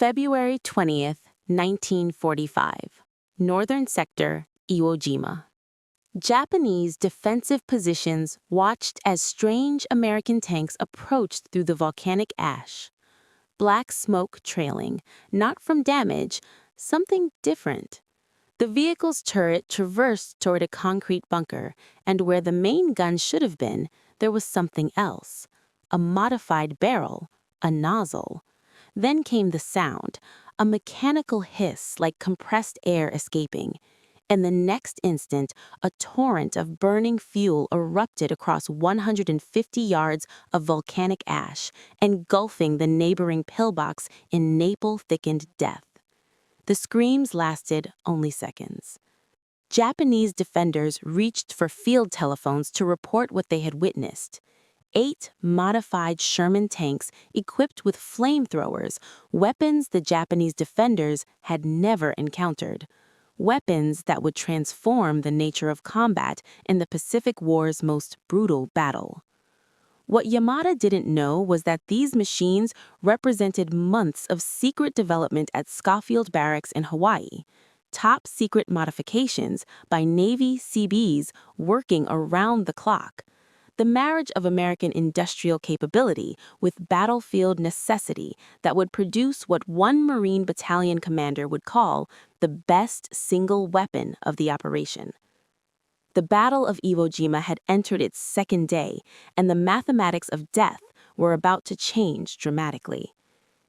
February 20th, 1945. Northern Sector, Iwo Jima. Japanese defensive positions watched as strange American tanks approached through the volcanic ash. Black smoke trailing, not from damage, something different. The vehicle's turret traversed toward a concrete bunker, and where the main gun should have been, there was something else. A modified barrel, a nozzle. Then came the sound, a mechanical hiss like compressed air escaping. And the next instant, a torrent of burning fuel erupted across 150 yards of volcanic ash, engulfing the neighboring pillbox in napalm-thickened death. The screams lasted only seconds. Japanese defenders reached for field telephones to report what they had witnessed. 8 modified Sherman tanks equipped with flamethrowers, weapons the Japanese defenders had never encountered. Weapons that would transform the nature of combat in the Pacific War's most brutal battle. What Yamada didn't know was that these machines represented months of secret development at Schofield Barracks in Hawaii. Top-secret modifications by Navy Seabees working around the clock. The marriage of American industrial capability with battlefield necessity that would produce what one Marine battalion commander would call the best single weapon of the operation. The Battle of Iwo Jima had entered its second day, and the mathematics of death were about to change dramatically.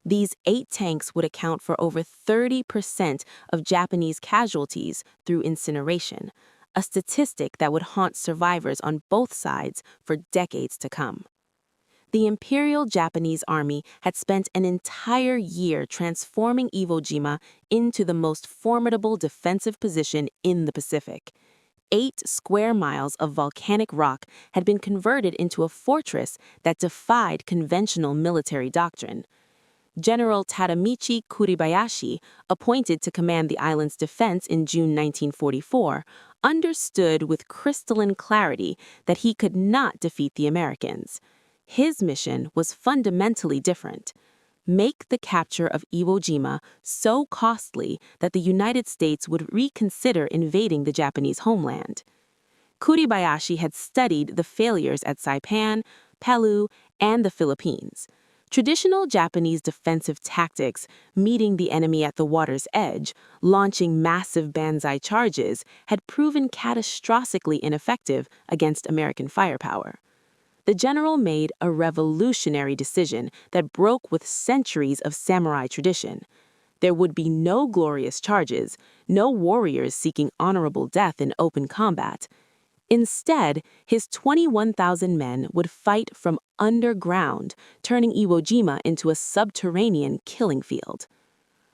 These 8 tanks would account for over 30% of Japanese casualties through incineration, a statistic that would haunt survivors on both sides for decades to come. The Imperial Japanese Army had spent an entire year transforming Iwo Jima into the most formidable defensive position in the Pacific. 8 square miles of volcanic rock had been converted into a fortress that defied conventional military doctrine. General Tadamichi Kuribayashi, appointed to command the island's defense in June 1944, understood with crystalline clarity that he could not defeat the Americans. His mission was fundamentally different. Make the capture of Iwo Jima so costly that the United States would reconsider invading the Japanese homeland. Kuribayashi had studied the failures at Saipan, Palau, and the Philippines. Traditional Japanese defensive tactics, meeting the enemy at the water's edge, launching massive banzai charges, had proven catastrophically ineffective against American firepower. The general made a revolutionary decision that broke with centuries of samurai tradition. There would be no glorious charges, no warriors seeking honorable death in open combat. Instead, his 21,000 men would fight from underground, turning Iwo Jima into a subterranean killing field.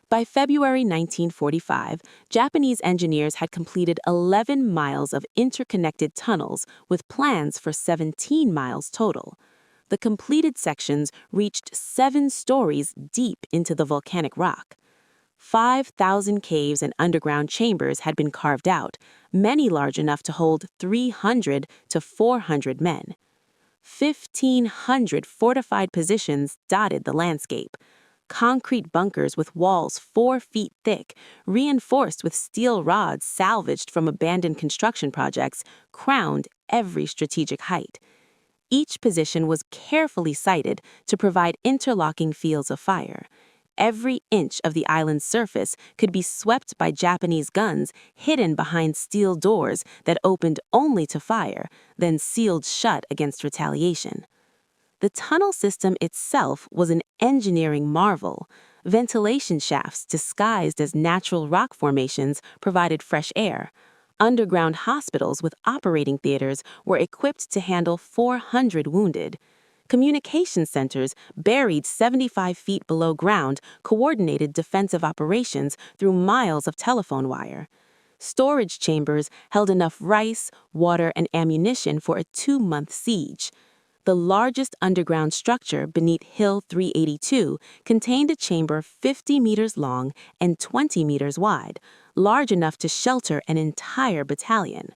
By February 1945, Japanese engineers had completed 11 miles of interconnected tunnels with plans for 17 miles total. The completed sections reached 7 stories deep into the volcanic rock. 5,000 caves and underground chambers had been carved out, many large enough to hold 300 to 400 men. 1,500 fortified positions dotted the landscape. Concrete bunkers with walls 4 feet thick, reinforced with steel rods salvaged from abandoned construction projects, crowned every strategic height. Each position was carefully sited to provide interlocking fields of fire. Every inch of the island's surface could be swept by Japanese guns hidden behind steel doors that opened only to fire, then sealed shut against retaliation. The tunnel system itself was an engineering marvel. Ventilation shafts disguised as natural rock formations provided fresh air. Underground hospitals with operating theaters were equipped to handle 400 wounded. Communication centers, buried 75 feet below ground, coordinated defensive operations through miles of telephone wire. Storage chambers held enough rice, water, and ammunition for a 2-month siege. The largest underground structure beneath Hill 382 contained a chamber 50 meters long and 20 meters wide, large enough to shelter an entire battalion.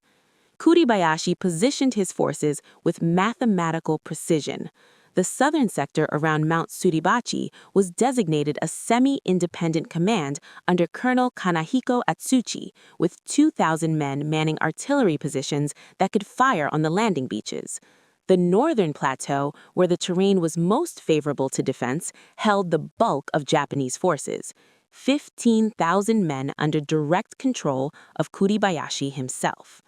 Kuribayashi positioned his forces with mathematical precision. The southern sector around Mount Suribachi was designated a semi-independent command under Colonel Kanahiko Atsuchi, with 2,000 men manning artillery positions that could fire on the landing beaches. The northern plateau, where the terrain was most favorable to defense, held the bulk of Japanese forces, 15,000 men under direct control of Kuribayashi himself.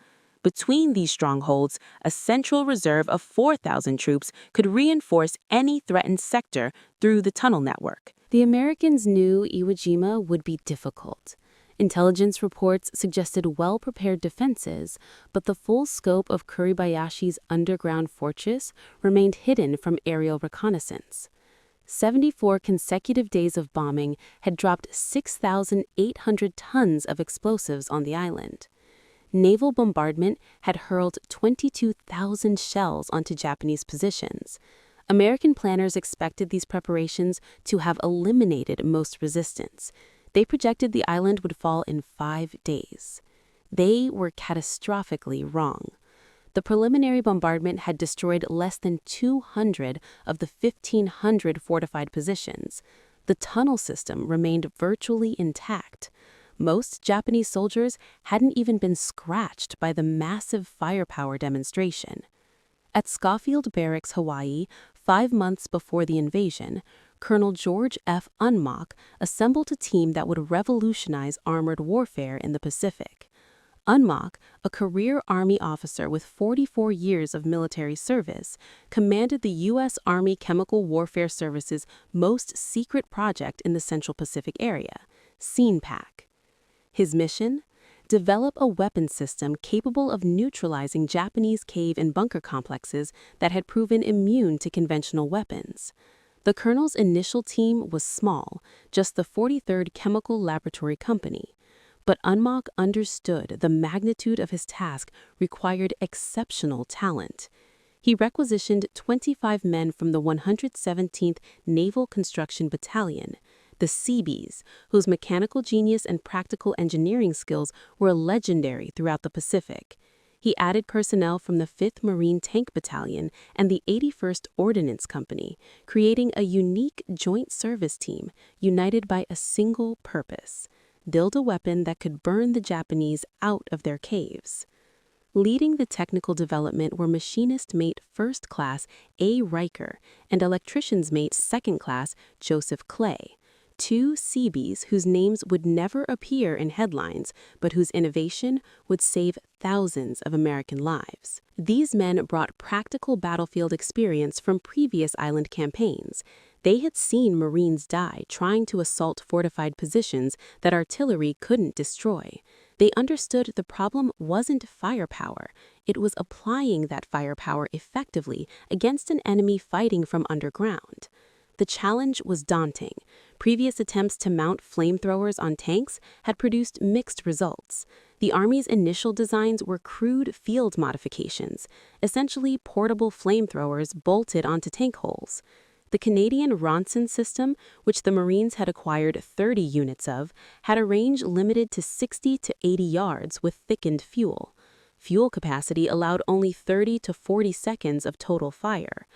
Between these strongholds, a central reserve of 4,000 troops could reinforce any threatened sector through the tunnel network. The Americans knew Iwo Jima would be difficult. Intelligence reports suggested well-prepared defenses, but the full scope of Kuribayashi's underground fortress remained hidden from aerial reconnaissance. 74 consecutive days of bombing had dropped 6,800 tons of explosives on the island. Naval bombardment had hurled 22,000 shells onto Japanese positions. American planners expected these preparations to have eliminated most resistance. They projected the island would fall in 5 days. They were catastrophically wrong. The preliminary bombardment had destroyed less than 200 of the 1,500 fortified positions. The tunnel system remained virtually intact. Most Japanese soldiers hadn't even been scratched by the massive firepower demonstration. At Schofield Barracks, Hawaii, 5 months before the invasion, Colonel George F. Unmock assembled a team that would revolutionize armored warfare in the Pacific. Unmock, a career Army officer with 44 years of military service, commanded the U.S. Army Chemical Warfare Service's most secret project in the Central Pacific area, CENPAC. His mission? Develop a weapon system capable of neutralizing Japanese cave and bunker complexes that had proven immune to conventional weapons. The colonel's initial team was small, just the 43rd Chemical Laboratory Company. But Unmock understood the magnitude of his task required exceptional talent. He requisitioned 25 men from the 117th Naval Construction Battalion, the Seabees, whose mechanical genius and practical engineering skills were legendary throughout the Pacific. He added personnel from the 5th Marine Tank Battalion and the 81st Ordnance Company, creating a unique joint service team united by a single purpose: build a weapon that could burn the Japanese out of their caves. Leading the technical development were machinist mate First Class A. Riker and electrician's mate Second Class Joseph Clay, 2 Seabees whose names would never appear in headlines, but whose innovation would save thousands of American lives. These men brought practical battlefield experience from previous island campaigns. They had seen Marines die trying to assault fortified positions that artillery couldn't destroy. They understood the problem wasn't firepower. It was applying that firepower effectively against an enemy fighting from underground. The challenge was daunting. Previous attempts to mount flamethrowers on tanks had produced mixed results. The Army's initial designs were crude field modifications, essentially portable flamethrowers bolted onto tank holes. The Canadian Ronson system, which the Marines had acquired 30 units of, had a range limited to 60 to 80 yards with thickened fuel. Fuel capacity allowed only 30 to 40 seconds of total fire.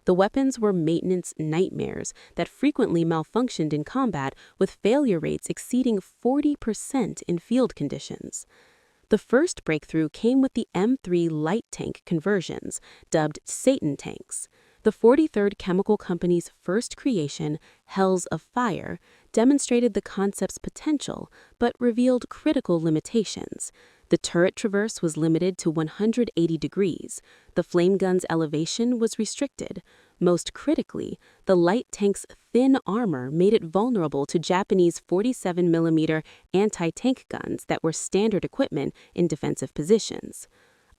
The weapons were maintenance nightmares that frequently malfunctioned in combat, with failure rates exceeding 40% in field conditions. The first breakthrough came with the M3 light tank conversions, dubbed Satan tanks. The 43rd Chemical Company's first creation, Hells of Fire, demonstrated the concept's potential, but revealed critical limitations. The turret traverse was limited to 180 degrees. The flame gun's elevation was restricted. Most critically, the light tank's thin armor made it vulnerable to Japanese 47mm anti-tank guns that were standard equipment in defensive positions.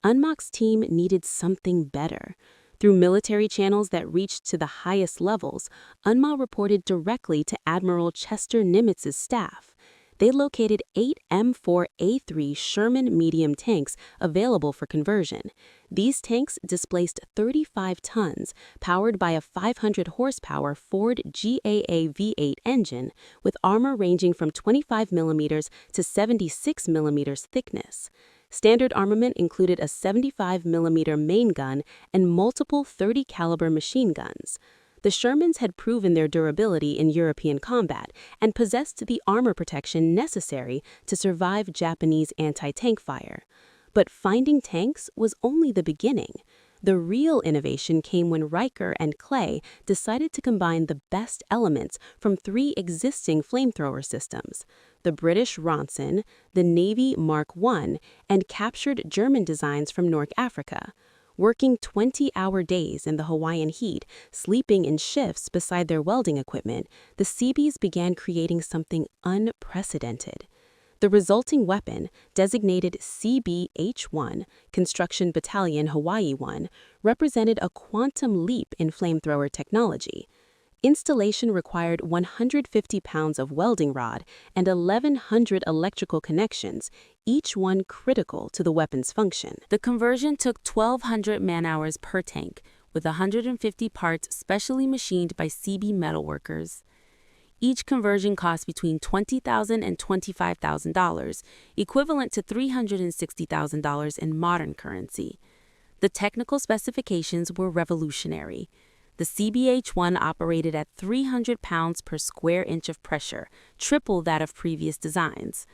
Unmock's team needed something better. Through military channels that reached to the highest levels, Unmock reported directly to Admiral Chester Nimitz's staff. They located 8 M4A3 Sherman medium tanks available for conversion. These tanks displaced 35 tons, powered by a 500 horsepower Ford GAA V8 engine with armor ranging from 25mm to 76mm thickness. Standard armament included a 75mm main gun and multiple 30-caliber machine guns. The Shermans had proven their durability in European combat and possessed the armor protection necessary to survive Japanese anti-tank fire. But finding tanks was only the beginning. The real innovation came when Riker and Clay decided to combine the best elements from three existing flamethrower systems: the British Ronson, the Navy Mark I, and captured German designs from North Africa. Working 20-hour days in the Hawaiian heat, sleeping in shifts beside their welding equipment, the Seabees began creating something unprecedented. The resulting weapon, designated CB-H-1, Construction Battalion Hawaii 1, represented a quantum leap in flamethrower technology. Installation required 150 pounds of welding rod and 1,100 electrical connections, each one critical to the weapon's function. The conversion took 1,200 man-hours per tank, with 150 parts specially machined by CB metalworkers. Each conversion cost between $20,000 and $25,000, equivalent to $360,000 in modern currency. The technical specifications were revolutionary. The CB-H-1 operated at 300 pounds per square inch of pressure, triple that of previous designs.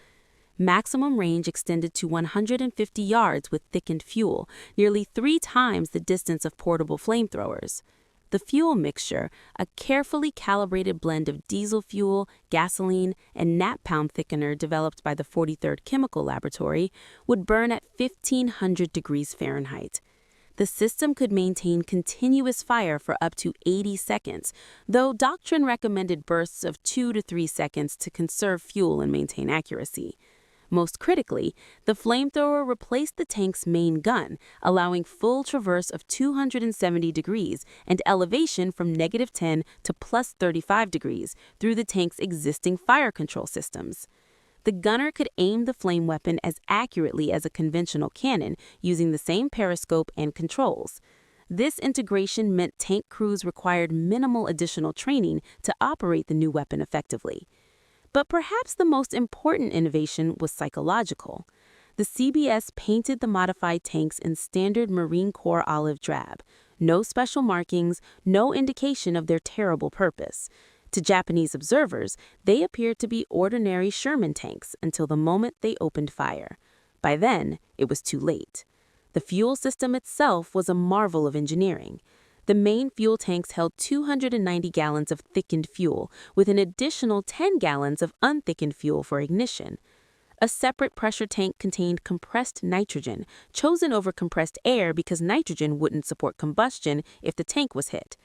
Maximum range extended to 150 yards with thickened fuel, nearly 3 times the distance of portable flamethrowers. The fuel mixture, a carefully calibrated blend of diesel fuel, gasoline, and napalm thickener developed by the 43rd Chemical Laboratory, would burn at 1,500 degrees Fahrenheit. The system could maintain continuous fire for up to 80 seconds, though doctrine recommended bursts of 2 to 3 seconds to conserve fuel and maintain accuracy. Most critically, the flamethrower replaced the tank's main gun, allowing full traverse of 270 degrees and elevation from -10 to +35 degrees through the tank's existing fire control systems. The gunner could aim the flame weapon as accurately as a conventional cannon using the same periscope and controls. This integration meant tank crews required minimal additional training to operate the new weapon effectively. But perhaps the most important innovation was psychological. The CBS painted the modified tanks in standard Marine Corps olive drab. No special markings, no indication of their terrible purpose. To Japanese observers, they appeared to be ordinary Sherman tanks until the moment they opened fire. By then, it was too late. The fuel system itself was a marvel of engineering. The main fuel tanks held 290 gallons of thickened fuel, with an additional 10 gallons of unthickened fuel for ignition. A separate pressure tank contained compressed nitrogen, chosen over compressed air because nitrogen wouldn't support combustion if the tank was hit.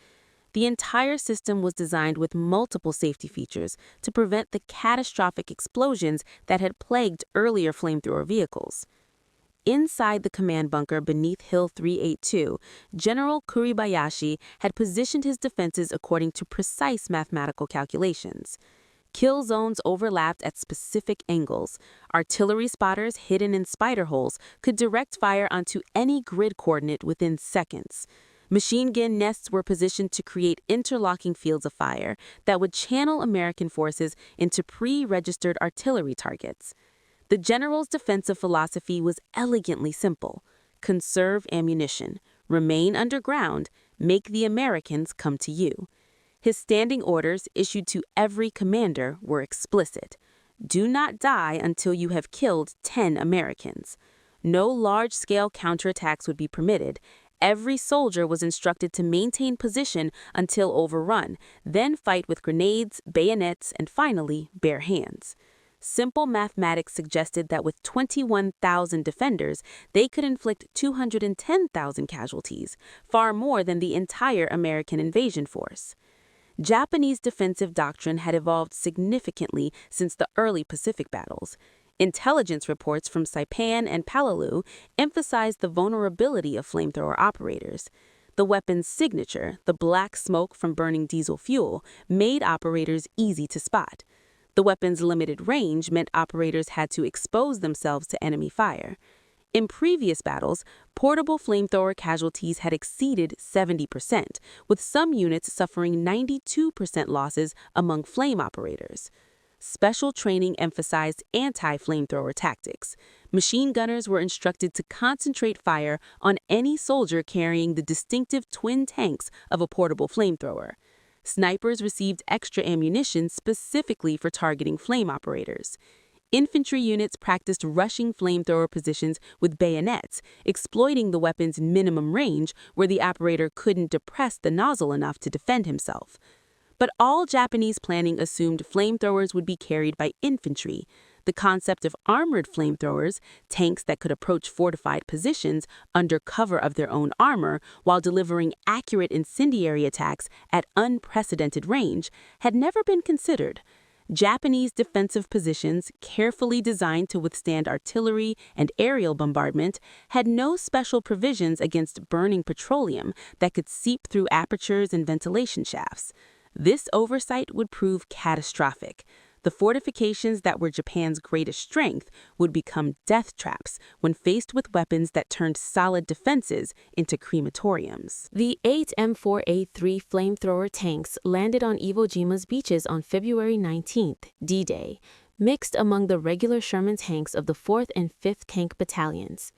The entire system was designed with multiple safety features to prevent the catastrophic explosions that had plagued earlier flamethrower vehicles. Inside the command bunker beneath Hill 382, General Kuribayashi had positioned his defenses according to precise mathematical calculations. Kill zones overlapped at specific angles. Artillery spotters hidden in spider holes could direct fire onto any grid coordinate within seconds. Machine gun nests were positioned to create interlocking fields of fire that would channel American forces into pre-registered artillery targets. The general's defensive philosophy was elegantly simple: conserve ammunition, remain underground, make the Americans come to you. His standing orders, issued to every commander, were explicit: do not die until you have killed 10 Americans. No large-scale counterattacks would be permitted. Every soldier was instructed to maintain position until overrun, then fight with grenades, bayonets, and finally, bare hands. Simple mathematics suggested that with 21,000 defenders, they could inflict 210,000 casualties, far more than the entire American invasion force. Japanese defensive doctrine had evolved significantly since the early Pacific battles. Intelligence reports from Saipan and Palau emphasized the vulnerability of flamethrower operators. The weapon's signature, the black smoke from burning diesel fuel, made operators easy to spot. The weapon's limited range meant operators had to expose themselves to enemy fire. In previous battles, portable flamethrower casualties had exceeded 70%, with some units suffering 92% losses among flame operators. special training emphasized anti-flamethrower tactics. Machine gunners were instructed to concentrate fire on any soldier carrying the distinctive twin tanks of a portable flamethrower. Snipers received extra ammunition specifically for targeting flame operators. Infantry units practiced rushing flamethrower positions with bayonets, exploiting the weapon's minimum range where the operator couldn't depress the nozzle enough to defend himself. But all Japanese planning assumed flamethrowers would be carried by infantry. The concept of armored flamethrowers, tanks that could approach fortified positions under cover of their own armor while delivering accurate incendiary attacks at unprecedented range, had never been considered. Japanese defensive positions, carefully designed to withstand artillery and aerial bombardment, had no special provisions against burning petroleum that could seep through apertures and ventilation shafts. This oversight would prove catastrophic. The fortifications that were Japan's greatest strength would become death traps when faced with weapons that turned solid defenses into crematoriums. The 8 M4A3 flamethrower tanks landed on Iwo Jima's beaches on February 19th, D-Day, mixed among the regular Sherman tanks of the 4th and 5th Tank Battalions.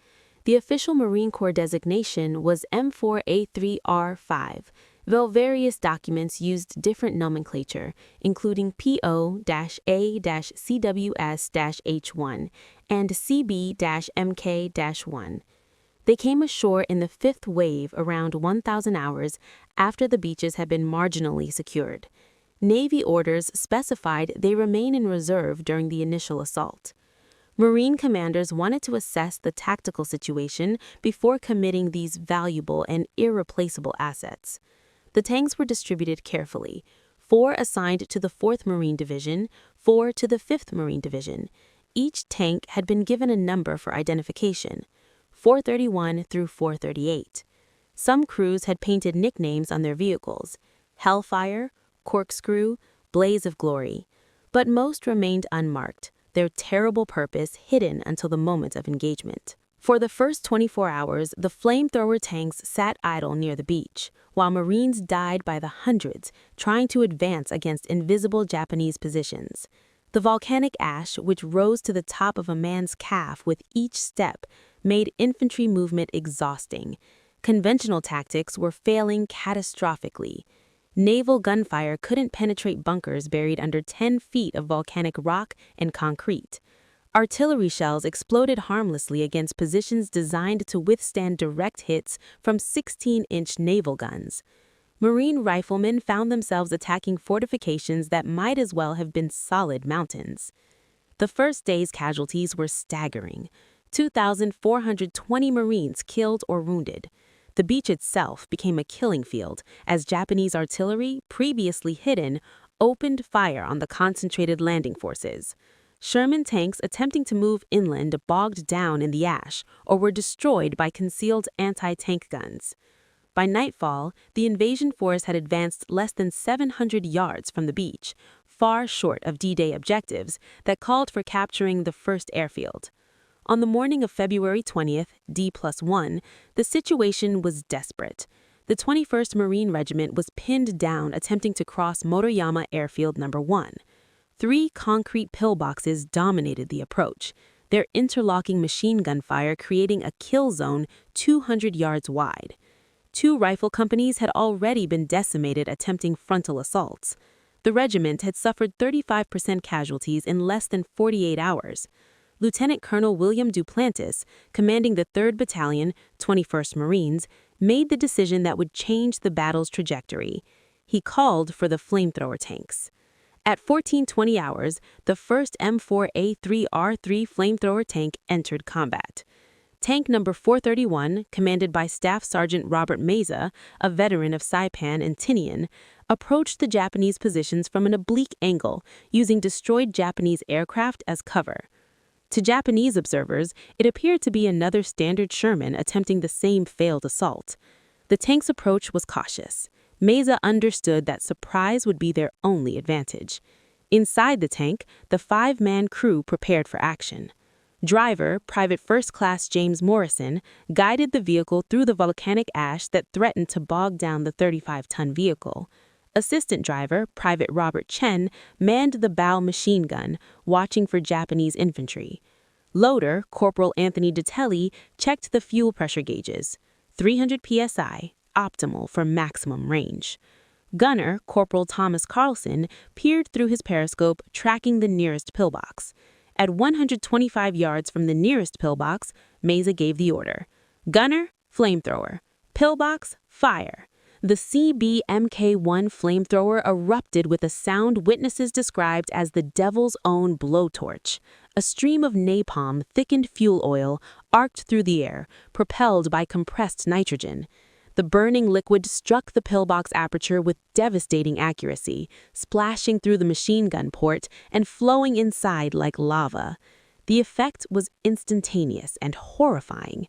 The official Marine Corps designation was M4A3R5, though various documents used different nomenclature, including PO-A-CWS-H1 and CB-MK-1. They came ashore in the fifth wave around 1,000 hours after the beaches had been marginally secured. Navy orders specified they remain in reserve during the initial assault. Marine commanders wanted to assess the tactical situation before committing these valuable and irreplaceable assets. The tanks were distributed carefully, 4 assigned to the 4th Marine Division, 4 to the 5th Marine Division. Each tank had been given a number for identification, 431 through 438. Some crews had painted nicknames on their vehicles, Hellfire, Corkscrew, Blaze of Glory, but most remained unmarked, their terrible purpose hidden until the moment of engagement. For the first 24 hours, the flamethrower tanks sat idle near the beach, while Marines died by the hundreds trying to advance against invisible Japanese positions. The volcanic ash, which rose to the top of a man's calf with each step, made infantry movement exhausting. Conventional tactics were failing catastrophically. Naval gunfire couldn't penetrate bunkers buried under 10 feet of volcanic rock and concrete. Artillery shells exploded harmlessly against positions designed to withstand direct hits from 16-inch naval guns. Marine riflemen found themselves attacking fortifications that might as well have been solid mountains. The first day's casualties were staggering: 2,420 Marines killed or wounded. The beach itself became a killing field as Japanese artillery, previously hidden, opened fire on the concentrated landing forces. Sherman tanks attempting to move inland bogged down in the ash or were destroyed by concealed anti-tank guns. By nightfall, the invasion force had advanced less than 700 yards from the beach, far short of D-Day objectives that called for capturing the first airfield. On the morning of February 20th, D+1, the situation was desperate. The 21st Marine Regiment was pinned down attempting to cross Motoyama Airfield No. 1. 3 concrete pillboxes dominated the approach, their interlocking machine gun fire creating a kill zone 200 yards wide. 2 rifle companies had already been decimated attempting frontal assaults. The regiment had suffered 35% casualties in less than 48 hours. Lieutenant Colonel William Duplantis, commanding the 3rd Battalion, 21st Marines, made the decision that would change the battle's trajectory. He called for the flamethrower tanks. At 14:20 hours, the first M4A3R3 flamethrower tank entered combat. Tank number 431, commanded by Staff Sergeant Robert Meza, a veteran of Saipan and Tinian, approached the Japanese positions from an oblique angle, using destroyed Japanese aircraft as cover. To Japanese observers, it appeared to be another standard Sherman attempting the same failed assault. The tank's approach was cautious. Meza understood that surprise would be their only advantage. Inside the tank, the 5-man crew prepared for action. Driver, Private First Class James Morrison, guided the vehicle through the volcanic ash that threatened to bog down the 35-ton vehicle. Assistant driver, Private Robert Chen, manned the bow machine gun, watching for Japanese infantry. Loader, Corporal Anthony Detelli, checked the fuel pressure gauges. 300 psi, optimal for maximum range. Gunner, Corporal Thomas Carlson, peered through his periscope, tracking the nearest pillbox. At 125 yards from the nearest pillbox, Meza gave the order. Gunner, flamethrower. Pillbox, fire. The CB-MK1 flamethrower erupted with a sound witnesses described as the devil's own blowtorch. A stream of napalm-thickened fuel oil arced through the air, propelled by compressed nitrogen. The burning liquid struck the pillbox aperture with devastating accuracy, splashing through the machine gun port and flowing inside like lava. The effect was instantaneous and horrifying.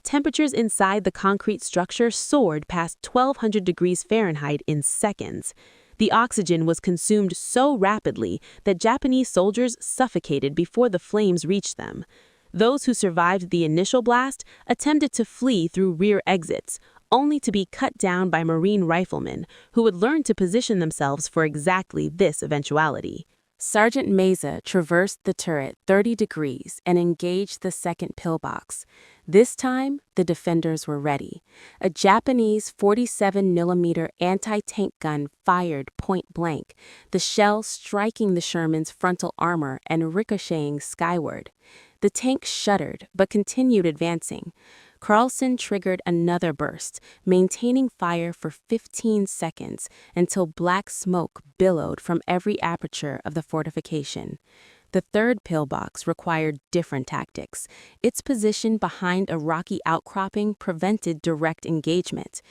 Temperatures inside the concrete structure soared past 1,200 degrees Fahrenheit in seconds. The oxygen was consumed so rapidly that Japanese soldiers suffocated before the flames reached them. Those who survived the initial blast attempted to flee through rear exits, only to be cut down by Marine riflemen who would learn to position themselves for exactly this eventuality. Sergeant Meza traversed the turret 30 degrees and engaged the second pillbox. This time, the defenders were ready. A Japanese 47mm anti-tank gun fired point blank, the shell striking the Sherman's frontal armor and ricocheting skyward. The tank shuddered but continued advancing. Carlson triggered another burst, maintaining fire for 15 seconds until black smoke billowed from every aperture of the fortification. The third pillbox required different tactics. Its position behind a rocky outcropping prevented direct engagement.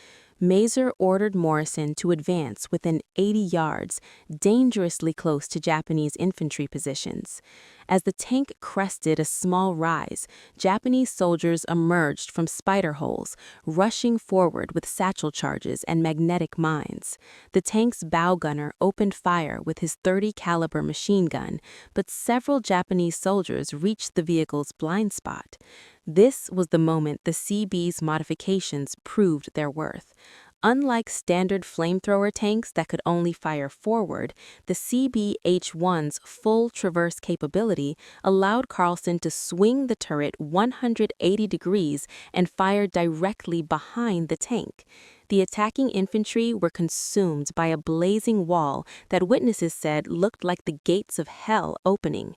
Mazer ordered Morrison to advance within 80 yards, dangerously close to Japanese infantry positions. As the tank crested a small rise, Japanese soldiers emerged from spider holes, rushing forward with satchel charges and magnetic mines. The tank's bow gunner opened fire with his .30 caliber machine gun, but several Japanese soldiers reached the vehicle's blind spot. This was the moment the CB's modifications proved their worth. Unlike standard flamethrower tanks that could only fire forward, the CB-H1's full traverse capability allowed Carlson to swing the turret 180 degrees and fire directly behind the tank. The attacking infantry were consumed by a blazing wall that witnesses said looked like the gates of hell opening.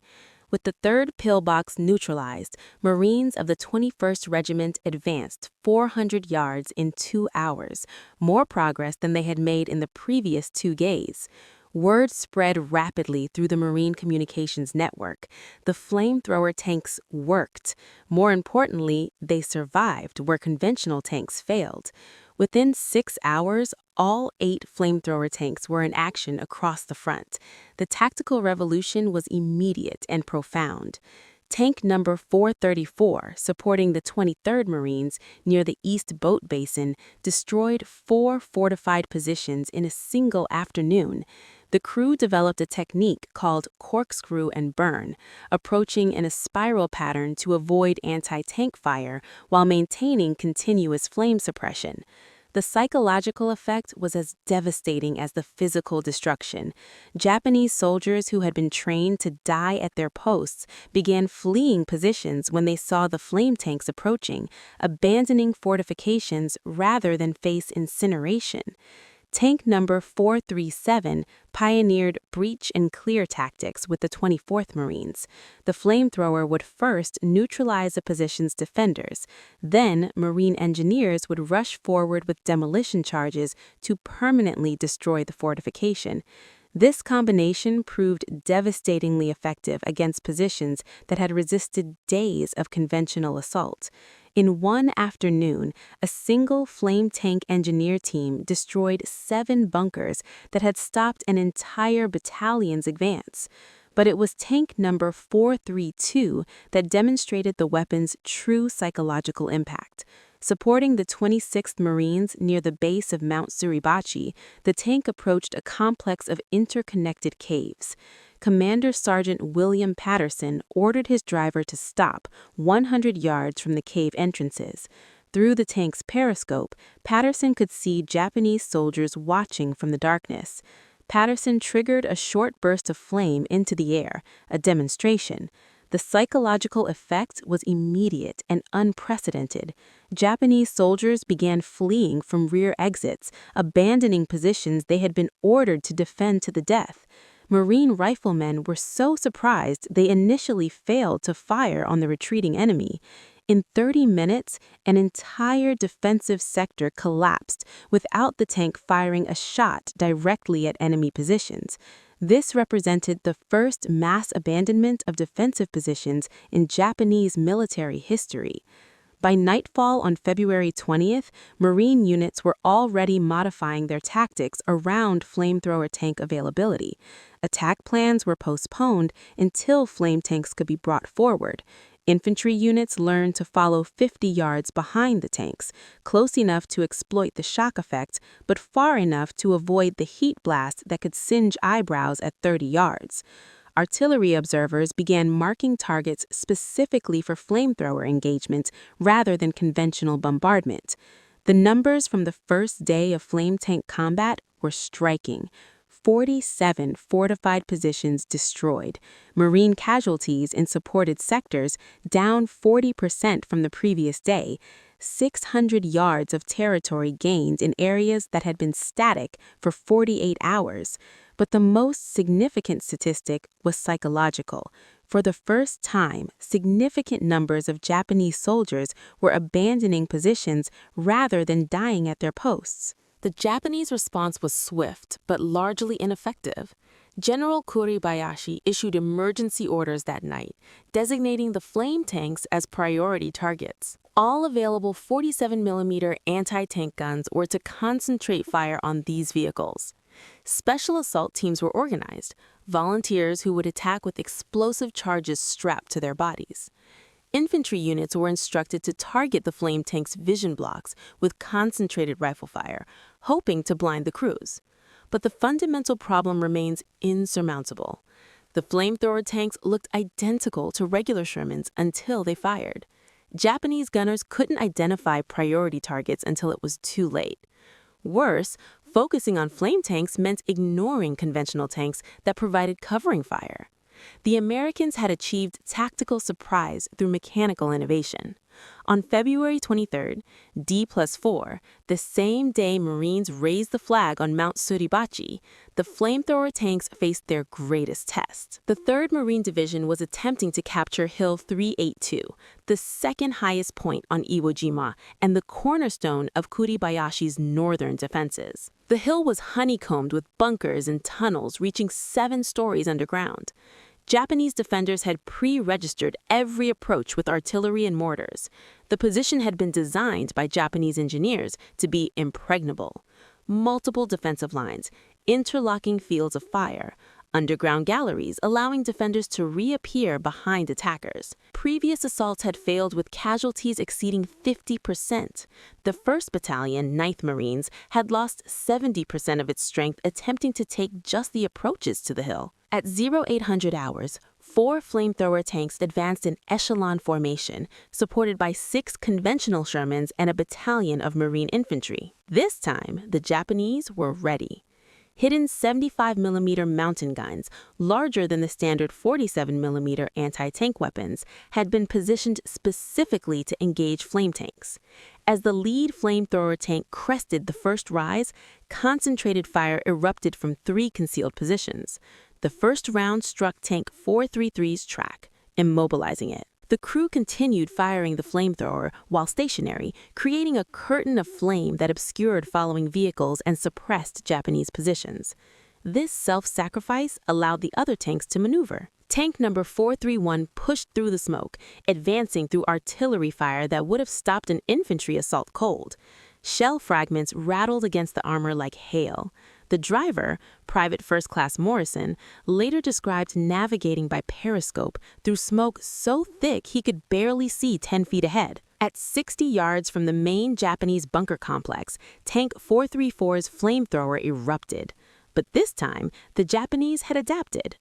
With the third pillbox neutralized, Marines of the 21st Regiment advanced 400 yards in 2 hours, more progress than they had made in the previous 2 days. Word spread rapidly through the Marine communications network. The flamethrower tanks worked. More importantly, they survived where conventional tanks failed. Within 6 hours, all 8 flamethrower tanks were in action across the front. The tactical revolution was immediate and profound. Tank number 434, supporting the 23rd Marines near the East Boat Basin, destroyed 4 fortified positions in a single afternoon. The crew developed a technique called corkscrew and burn, approaching in a spiral pattern to avoid anti-tank fire while maintaining continuous flame suppression. The psychological effect was as devastating as the physical destruction. Japanese soldiers who had been trained to die at their posts began fleeing positions when they saw the flame tanks approaching, abandoning fortifications rather than face incineration. Tank number 437 pioneered breach and clear tactics with the 24th Marines. The flamethrower would first neutralize a position's defenders. Then, Marine engineers would rush forward with demolition charges to permanently destroy the fortification. This combination proved devastatingly effective against positions that had resisted days of conventional assault. In one afternoon, a single flame tank engineer team destroyed 7 bunkers that had stopped an entire battalion's advance. But it was tank number 432 that demonstrated the weapon's true psychological impact. Supporting the 26th Marines near the base of Mount Suribachi, the tank approached a complex of interconnected caves. Commander Sergeant William Patterson ordered his driver to stop 100 yards from the cave entrances. Through the tank's periscope, Patterson could see Japanese soldiers watching from the darkness. Patterson triggered a short burst of flame into the air, a demonstration. The psychological effect was immediate and unprecedented. Japanese soldiers began fleeing from rear exits, abandoning positions they had been ordered to defend to the death. Marine riflemen were so surprised they initially failed to fire on the retreating enemy. In 30 minutes, an entire defensive sector collapsed without the tank firing a shot directly at enemy positions. This represented the first mass abandonment of defensive positions in Japanese military history. By nightfall on February 20th, Marine units were already modifying their tactics around flamethrower tank availability. Attack plans were postponed until flame tanks could be brought forward. Infantry units learned to follow 50 yards behind the tanks, close enough to exploit the shock effect, but far enough to avoid the heat blast that could singe eyebrows at 30 yards. Artillery observers began marking targets specifically for flamethrower engagement rather than conventional bombardment. The numbers from the first day of flame tank combat were striking. 47 fortified positions destroyed, Marine casualties in supported sectors down 40% from the previous day, 600 yards of territory gained in areas that had been static for 48 hours. But the most significant statistic was psychological. For the first time, significant numbers of Japanese soldiers were abandoning positions rather than dying at their posts. The Japanese response was swift, but largely ineffective. General Kuribayashi issued emergency orders that night, designating the flame tanks as priority targets. All available 47mm anti-tank guns were to concentrate fire on these vehicles. Special assault teams were organized, volunteers who would attack with explosive charges strapped to their bodies. Infantry units were instructed to target the flame tank's vision blocks with concentrated rifle fire, hoping to blind the crews. But the fundamental problem remains insurmountable. The flamethrower tanks looked identical to regular Shermans until they fired. Japanese gunners couldn't identify priority targets until it was too late. Worse, focusing on flame tanks meant ignoring conventional tanks that provided covering fire. The Americans had achieved tactical surprise through mechanical innovation. On February 23rd, D+4, the same day Marines raised the flag on Mount Suribachi, the flamethrower tanks faced their greatest test. The 3rd Marine Division was attempting to capture Hill 382, the second highest point on Iwo Jima and the cornerstone of Kuribayashi's northern defenses. The hill was honeycombed with bunkers and tunnels reaching 7 stories underground. Japanese defenders had pre-registered every approach with artillery and mortars. The position had been designed by Japanese engineers to be impregnable. Multiple defensive lines, interlocking fields of fire, underground galleries allowing defenders to reappear behind attackers. Previous assaults had failed with casualties exceeding 50%. The 1st Battalion, 9th Marines, had lost 70% of its strength attempting to take just the approaches to the hill. At 0800 hours, 4 flamethrower tanks advanced in echelon formation, supported by 6 conventional Shermans and a battalion of Marine infantry. This time, the Japanese were ready. Hidden 75mm mountain guns, larger than the standard 47mm anti-tank weapons, had been positioned specifically to engage flame tanks. As the lead flamethrower tank crested the first rise, concentrated fire erupted from 3 concealed positions. The first round struck Tank 433's track, immobilizing it. The crew continued firing the flamethrower while stationary, creating a curtain of flame that obscured following vehicles and suppressed Japanese positions. This self-sacrifice allowed the other tanks to maneuver. Tank number 431 pushed through the smoke, advancing through artillery fire that would have stopped an infantry assault cold. Shell fragments rattled against the armor like hail. The driver, Private First Class Morrison, later described navigating by periscope through smoke so thick he could barely see 10 feet ahead. At 60 yards from the main Japanese bunker complex, Tank 434's flamethrower erupted. But this time, the Japanese had adapted.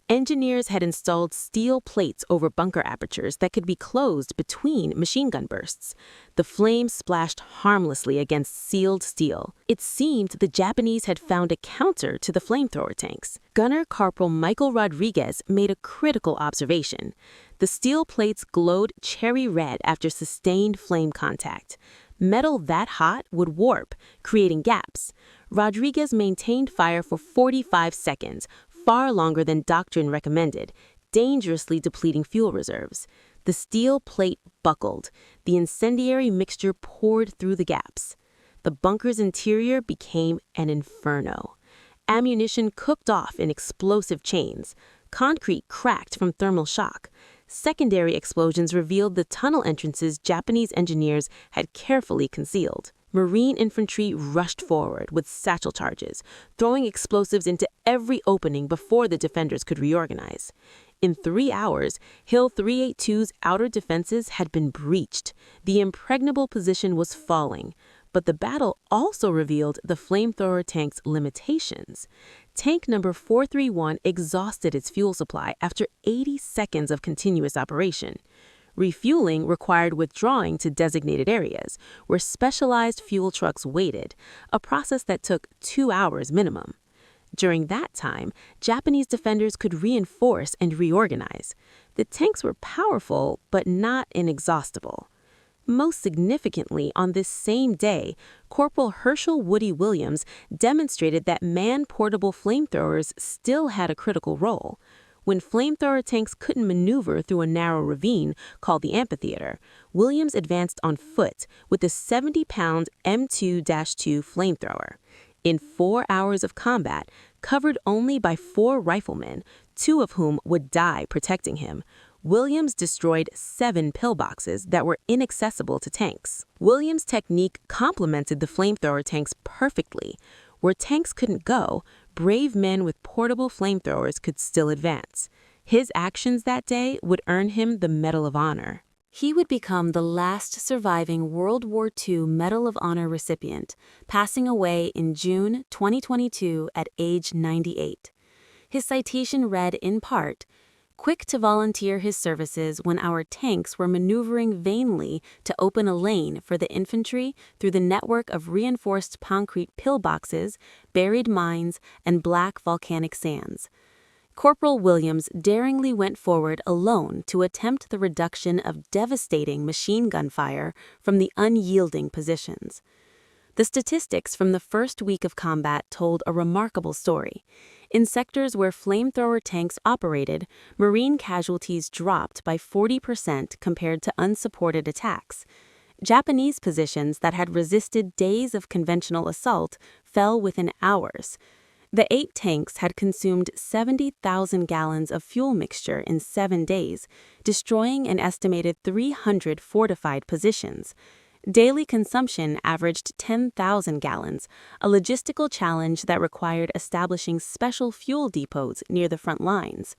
Engineers had installed steel plates over bunker apertures that could be closed between machine gun bursts. The flames splashed harmlessly against sealed steel. It seemed the Japanese had found a counter to the flamethrower tanks. Gunner Corporal Michael Rodriguez made a critical observation. The steel plates glowed cherry red after sustained flame contact. Metal that hot would warp, creating gaps. Rodriguez maintained fire for 45 seconds, far longer than doctrine recommended, dangerously depleting fuel reserves. The steel plate buckled. The incendiary mixture poured through the gaps. The bunker's interior became an inferno. Ammunition cooked off in explosive chains. Concrete cracked from thermal shock. Secondary explosions revealed the tunnel entrances Japanese engineers had carefully concealed. Marine infantry rushed forward with satchel charges, throwing explosives into every opening before the defenders could reorganize. In 3 hours, Hill 382's outer defenses had been breached. The impregnable position was falling. But the battle also revealed the flamethrower tank's limitations. Tank number 431 exhausted its fuel supply after 80 seconds of continuous operation. Refueling required withdrawing to designated areas, where specialized fuel trucks waited, a process that took 2 hours minimum. During that time, Japanese defenders could reinforce and reorganize. The tanks were powerful, but not inexhaustible. Most significantly, on this same day, Corporal Herschel Woody Williams demonstrated that man-portable flamethrowers still had a critical role. When flamethrower tanks couldn't maneuver through a narrow ravine called the amphitheater, Williams advanced on foot with a 70-pound M2-2 flamethrower. In 4 hours of combat, covered only by 4 riflemen, 2 of whom would die protecting him, Williams destroyed 7 pillboxes that were inaccessible to tanks. Williams' technique complemented the flamethrower tanks perfectly. Where tanks couldn't go, brave men with portable flamethrowers could still advance. His actions that day would earn him the Medal of Honor. He would become the last surviving World War II Medal of Honor recipient, passing away in June 2022 at age 98. His citation read in part, "Quick to volunteer his services when our tanks were maneuvering vainly to open a lane for the infantry through the network of reinforced concrete pillboxes, buried mines, and black volcanic sands." Corporal Williams daringly went forward alone to attempt the reduction of devastating machine gun fire from the unyielding positions. The statistics from the first week of combat told a remarkable story. In sectors where flamethrower tanks operated, Marine casualties dropped by 40% compared to unsupported attacks. Japanese positions that had resisted days of conventional assault fell within hours. The 8 tanks had consumed 70,000 gallons of fuel mixture in 7 days, destroying an estimated 300 fortified positions. Daily consumption averaged 10,000 gallons, a logistical challenge that required establishing special fuel depots near the front lines.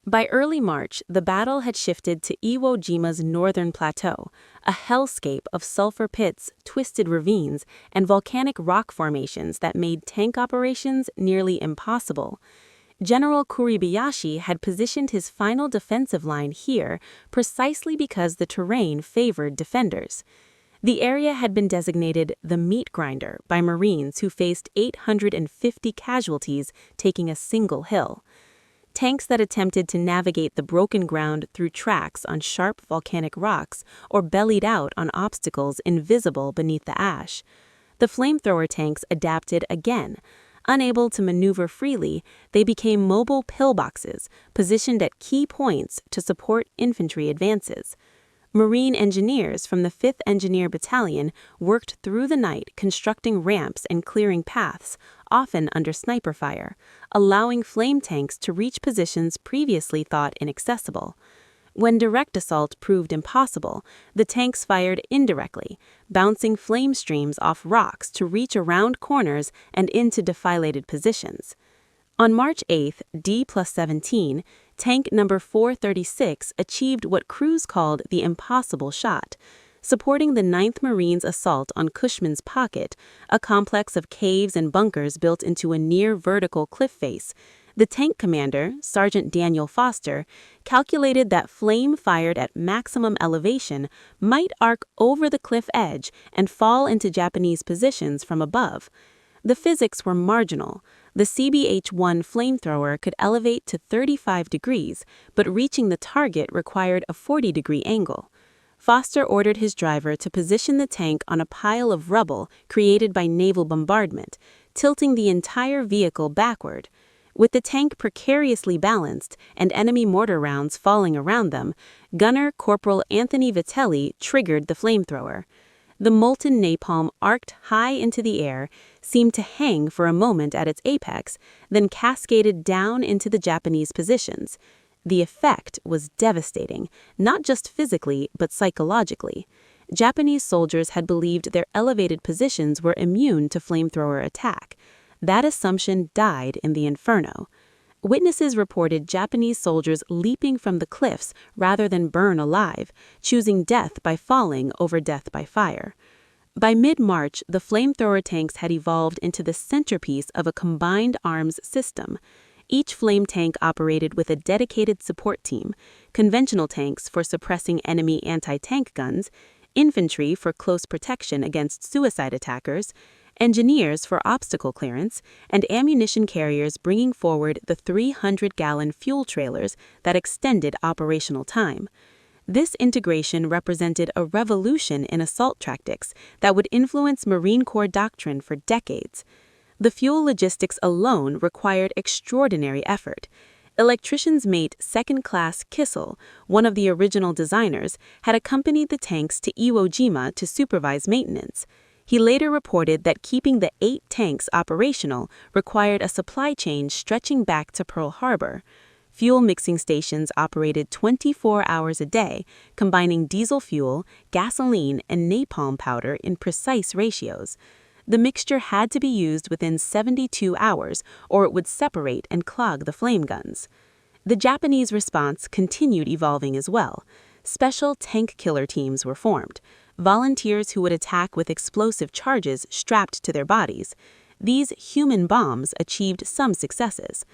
By early March, the battle had shifted to Iwo Jima's northern plateau, a hellscape of sulfur pits, twisted ravines, and volcanic rock formations that made tank operations nearly impossible. General Kuribayashi had positioned his final defensive line here precisely because the terrain favored defenders. The area had been designated the meat grinder by Marines who faced 850 casualties taking a single hill. Tanks that attempted to navigate the broken ground through tracks on sharp volcanic rocks or bellied out on obstacles invisible beneath the ash. The flamethrower tanks adapted again. Unable to maneuver freely, they became mobile pillboxes, positioned at key points to support infantry advances. Marine engineers from the 5th Engineer Battalion worked through the night constructing ramps and clearing paths, often under sniper fire, allowing flame tanks to reach positions previously thought inaccessible. When direct assault proved impossible, the tanks fired indirectly, bouncing flame streams off rocks to reach around corners and into defilated positions. On March 8, D+17, tank number 436 achieved what crews called the impossible shot. Supporting the 9th Marines' assault on Cushman's Pocket, a complex of caves and bunkers built into a near-vertical cliff face, The tank commander, Sergeant Daniel Foster, calculated that flame fired at maximum elevation might arc over the cliff edge and fall into Japanese positions from above. The physics were marginal. The CBH-1 flamethrower could elevate to 35 degrees, but reaching the target required a 40-degree angle. Foster ordered his driver to position the tank on a pile of rubble created by naval bombardment, tilting the entire vehicle backward. With the tank precariously balanced and enemy mortar rounds falling around them, Gunner Corporal Anthony Vitelli triggered the flamethrower. The molten napalm arced high into the air, seemed to hang for a moment at its apex, then cascaded down into the Japanese positions. The effect was devastating, not just physically but psychologically. Japanese soldiers had believed their elevated positions were immune to flamethrower attack. That assumption died in the inferno. Witnesses reported Japanese soldiers leaping from the cliffs rather than burn alive, choosing death by falling over death by fire. By mid-March, the flamethrower tanks had evolved into the centerpiece of a combined arms system. Each flame tank operated with a dedicated support team: conventional tanks for suppressing enemy anti-tank guns, infantry for close protection against suicide attackers, engineers for obstacle clearance, and ammunition carriers bringing forward the 300-gallon fuel trailers that extended operational time. This integration represented a revolution in assault tactics that would influence Marine Corps doctrine for decades. The fuel logistics alone required extraordinary effort. Electrician's mate second-class Kissel, one of the original designers, had accompanied the tanks to Iwo Jima to supervise maintenance. He later reported that keeping the 8 tanks operational required a supply chain stretching back to Pearl Harbor. Fuel mixing stations operated 24 hours a day, combining diesel fuel, gasoline, and napalm powder in precise ratios. The mixture had to be used within 72 hours, or it would separate and clog the flame guns. The Japanese response continued evolving as well. Special tank killer teams were formed, volunteers who would attack with explosive charges strapped to their bodies. These human bombs achieved some successes.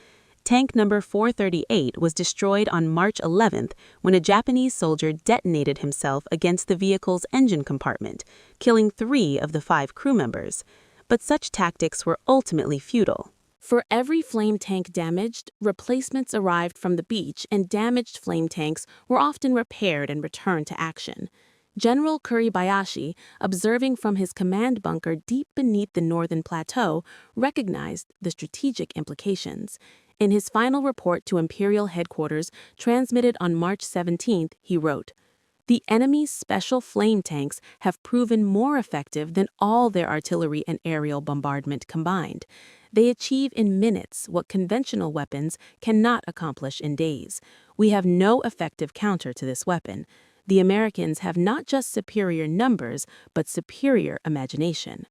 Tank number 438 was destroyed on March 11th when a Japanese soldier detonated himself against the vehicle's engine compartment, killing 3 of the 5 crew members. But such tactics were ultimately futile. For every flame tank damaged, replacements arrived from the beach, and damaged flame tanks were often repaired and returned to action. General Kuribayashi, observing from his command bunker deep beneath the northern plateau, recognized the strategic implications. In his final report to Imperial Headquarters, transmitted on March 17th, he wrote, "The enemy's special flame tanks have proven more effective than all their artillery and aerial bombardment combined. They achieve in minutes what conventional weapons cannot accomplish in days. We have no effective counter to this weapon. The Americans have not just superior numbers, but superior imagination."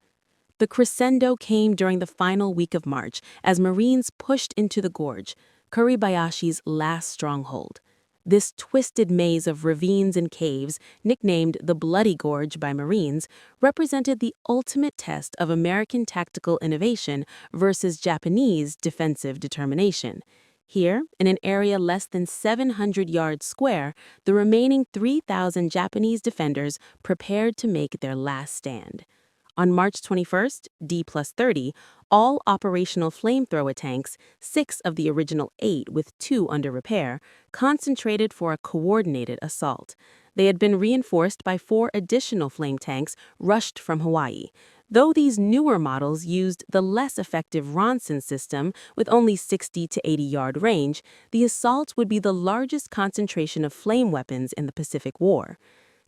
The crescendo came during the final week of March as Marines pushed into the gorge, Kuribayashi's last stronghold. This twisted maze of ravines and caves, nicknamed the Bloody Gorge by Marines, represented the ultimate test of American tactical innovation versus Japanese defensive determination. Here, in an area less than 700 yards square, the remaining 3,000 Japanese defenders prepared to make their last stand. On March 21st, D+30, all operational flamethrower tanks, 6 of the original 8 with 2 under repair, concentrated for a coordinated assault. They had been reinforced by 4 additional flame tanks rushed from Hawaii. Though these newer models used the less effective Ronson system with only 60 to 80-yard range, the assault would be the largest concentration of flame weapons in the Pacific War.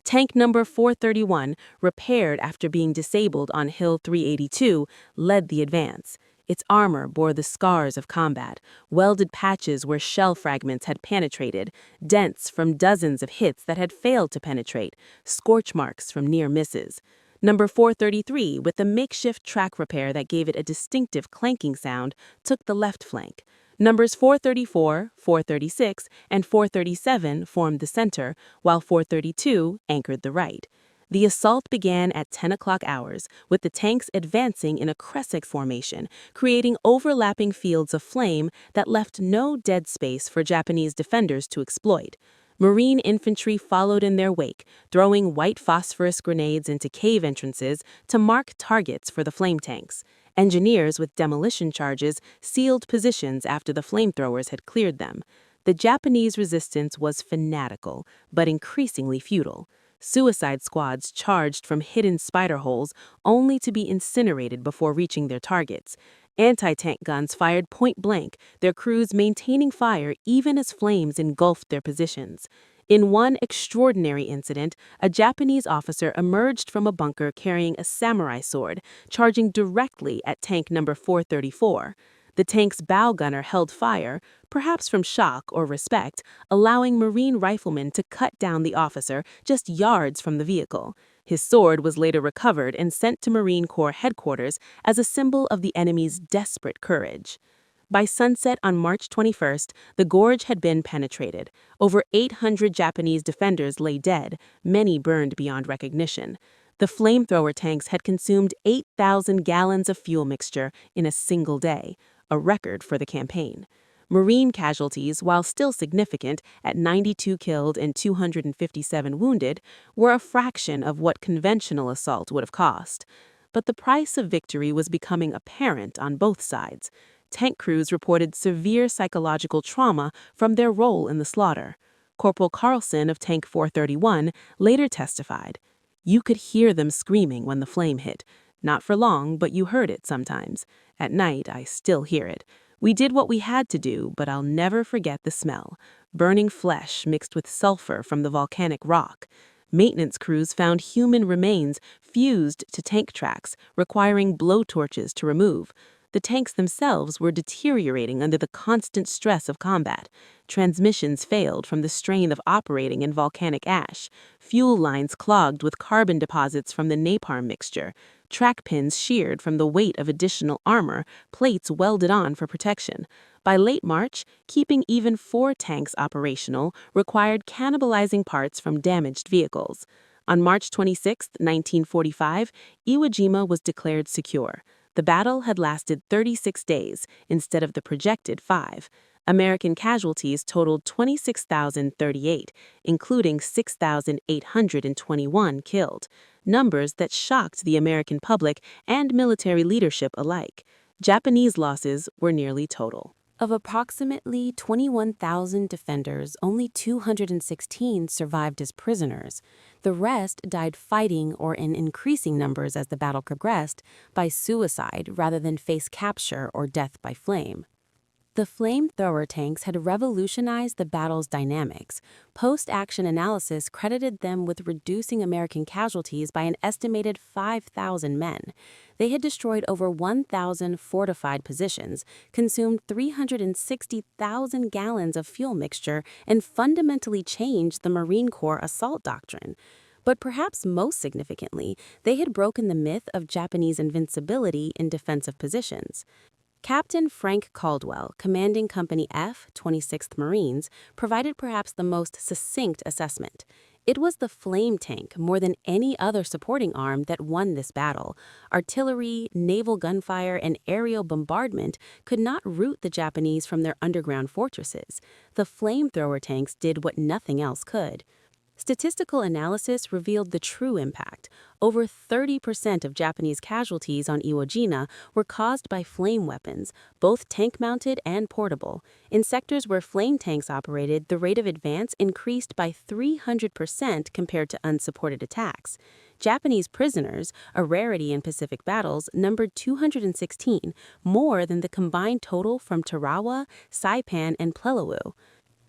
Tank number 431, repaired after being disabled on Hill 382, led the advance. Its armor bore the scars of combat, welded patches where shell fragments had penetrated, dents from dozens of hits that had failed to penetrate, scorch marks from near misses. Number 433, with the makeshift track repair that gave it a distinctive clanking sound, took the left flank. Numbers 434, 436, and 437 formed the center, while 432 anchored the right. The assault began at 10 o'clock hours, with the tanks advancing in a crescent formation, creating overlapping fields of flame that left no dead space for Japanese defenders to exploit. Marine infantry followed in their wake, throwing white phosphorus grenades into cave entrances to mark targets for the flame tanks. Engineers with demolition charges sealed positions after the flamethrowers had cleared them. The Japanese resistance was fanatical, but increasingly futile. Suicide squads charged from hidden spider holes only to be incinerated before reaching their targets. Anti-tank guns fired point blank, their crews maintaining fire even as flames engulfed their positions. In one extraordinary incident, a Japanese officer emerged from a bunker carrying a samurai sword, charging directly at tank number 434. The tank's bow gunner held fire, perhaps from shock or respect, allowing Marine riflemen to cut down the officer just yards from the vehicle. His sword was later recovered and sent to Marine Corps headquarters as a symbol of the enemy's desperate courage. By sunset on March 21st, the gorge had been penetrated. Over 800 Japanese defenders lay dead, many burned beyond recognition. The flamethrower tanks had consumed 8,000 gallons of fuel mixture in a single day, a record for the campaign. Marine casualties, while still significant at 92 killed and 257 wounded, were a fraction of what conventional assault would have cost. But the price of victory was becoming apparent on both sides. Tank crews reported severe psychological trauma from their role in the slaughter. Corporal Carlson of Tank 431 later testified, "You could hear them screaming when the flame hit. Not for long, but you heard it sometimes. At night, I still hear it. We did what we had to do, but I'll never forget the smell. Burning flesh mixed with sulfur from the volcanic rock. Maintenance crews found human remains fused to tank tracks, requiring blowtorches to remove. The tanks themselves were deteriorating under the constant stress of combat. Transmissions failed from the strain of operating in volcanic ash. Fuel lines clogged with carbon deposits from the napalm mixture. Track pins sheared from the weight of additional armor, plates welded on for protection. By late March, keeping even 4 tanks operational required cannibalizing parts from damaged vehicles. On March 26, 1945, Iwo Jima was declared secure. The battle had lasted 36 days instead of the projected 5. American casualties totaled 26,038, including 6,821 killed, numbers that shocked the American public and military leadership alike. Japanese losses were nearly total. Of approximately 21,000 defenders, only 216 survived as prisoners. The rest died fighting or in increasing numbers as the battle progressed by suicide rather than face capture or death by flame. The flamethrower tanks had revolutionized the battle's dynamics. Post-action analysis credited them with reducing American casualties by an estimated 5,000 men. They had destroyed over 1,000 fortified positions, consumed 360,000 gallons of fuel mixture, and fundamentally changed the Marine Corps assault doctrine. But perhaps most significantly, they had broken the myth of Japanese invincibility in defensive positions. Captain Frank Caldwell, commanding Company F, 26th Marines, provided perhaps the most succinct assessment. It was the flame tank, more than any other supporting arm, that won this battle. Artillery, naval gunfire, and aerial bombardment could not rout the Japanese from their underground fortresses. The flamethrower tanks did what nothing else could. Statistical analysis revealed the true impact. Over 30% of Japanese casualties on Iwo Jima were caused by flame weapons, both tank-mounted and portable. In sectors where flame tanks operated, the rate of advance increased by 300% compared to unsupported attacks. Japanese prisoners, a rarity in Pacific battles, numbered 216, more than the combined total from Tarawa, Saipan, and Peleliu.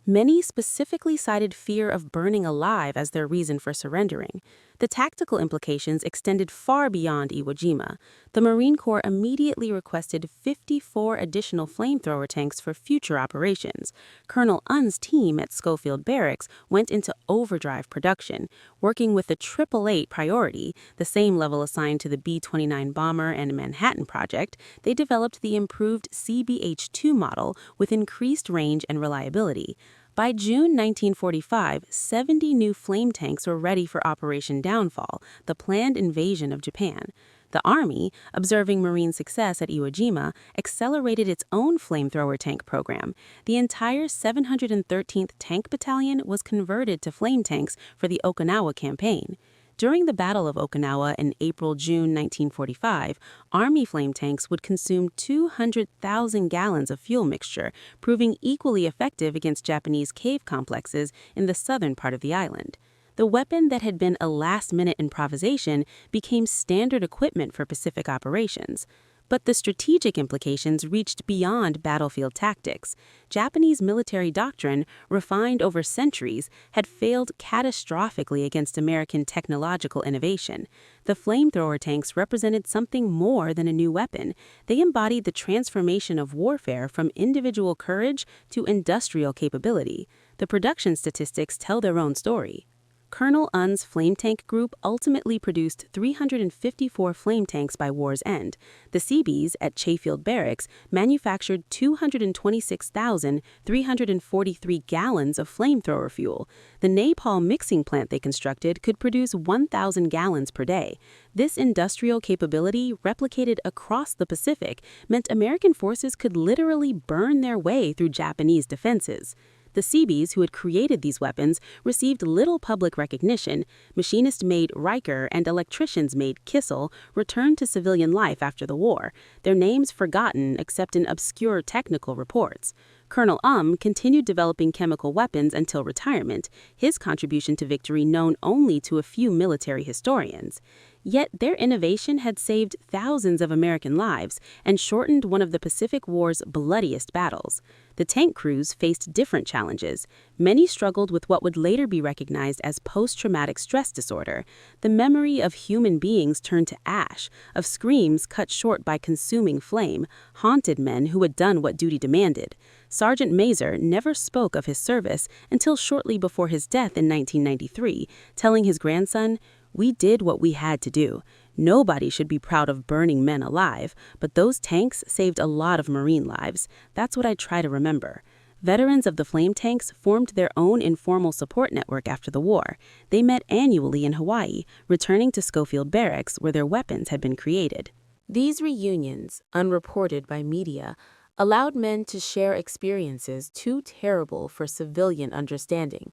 Many specifically cited fear of burning alive as their reason for surrendering. The tactical implications extended far beyond Iwo Jima. The Marine Corps immediately requested 54 additional flamethrower tanks for future operations. Colonel Unn's team at Schofield Barracks went into overdrive production, working with the 888 priority, the same level assigned to the B-29 bomber and Manhattan Project. They developed the improved CBH-2 model with increased range and reliability. By June 1945, 70 new flame tanks were ready for Operation Downfall, the planned invasion of Japan. The Army, observing Marine success at Iwo Jima, accelerated its own flamethrower tank program. The entire 713th Tank Battalion was converted to flame tanks for the Okinawa campaign. During the Battle of Okinawa in April-June 1945, Army flame tanks would consume 200,000 gallons of fuel mixture, proving equally effective against Japanese cave complexes in the southern part of the island. The weapon that had been a last-minute improvisation became standard equipment for Pacific operations. But the strategic implications reached beyond battlefield tactics. Japanese military doctrine, refined over centuries, had failed catastrophically against American technological innovation. The flamethrower tanks represented something more than a new weapon. They embodied the transformation of warfare from individual courage to industrial capability. The production statistics tell their own story. Colonel Un's flame tank group ultimately produced 354 flame tanks by war's end. The Seabees at Chayfield Barracks manufactured 226,343 gallons of flamethrower fuel. The napalm mixing plant they constructed could produce 1,000 gallons per day. This industrial capability, replicated across the Pacific, meant American forces could literally burn their way through Japanese defenses. The Seabees, who had created these weapons, received little public recognition. Machinist-made Riker and electricians-made Kissel returned to civilian life after the war, their names forgotten except in obscure technical reports. Colonel continued developing chemical weapons until retirement, his contribution to victory known only to a few military historians. Yet their innovation had saved thousands of American lives and shortened one of the Pacific War's bloodiest battles. The tank crews faced different challenges. Many struggled with what would later be recognized as post-traumatic stress disorder. The memory of human beings turned to ash, of screams cut short by consuming flame, haunted men who had done what duty demanded. Sergeant Mazer never spoke of his service until shortly before his death in 1993, telling his grandson, "We did what we had to do. Nobody should be proud of burning men alive, but those tanks saved a lot of Marine lives. That's what I try to remember." Veterans of the flame tanks formed their own informal support network after the war. They met annually in Hawaii, returning to Schofield Barracks where their weapons had been created. These reunions, unreported by media, allowed men to share experiences too terrible for civilian understanding.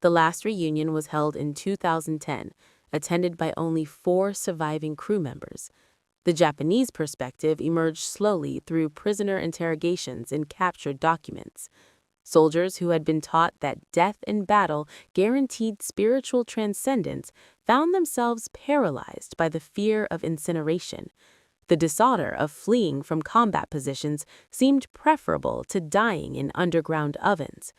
The last reunion was held in 2010, attended by only 4 surviving crew members. The Japanese perspective emerged slowly through prisoner interrogations and captured documents. Soldiers who had been taught that death in battle guaranteed spiritual transcendence found themselves paralyzed by the fear of incineration. The dishonor of fleeing from combat positions seemed preferable to dying in underground ovens.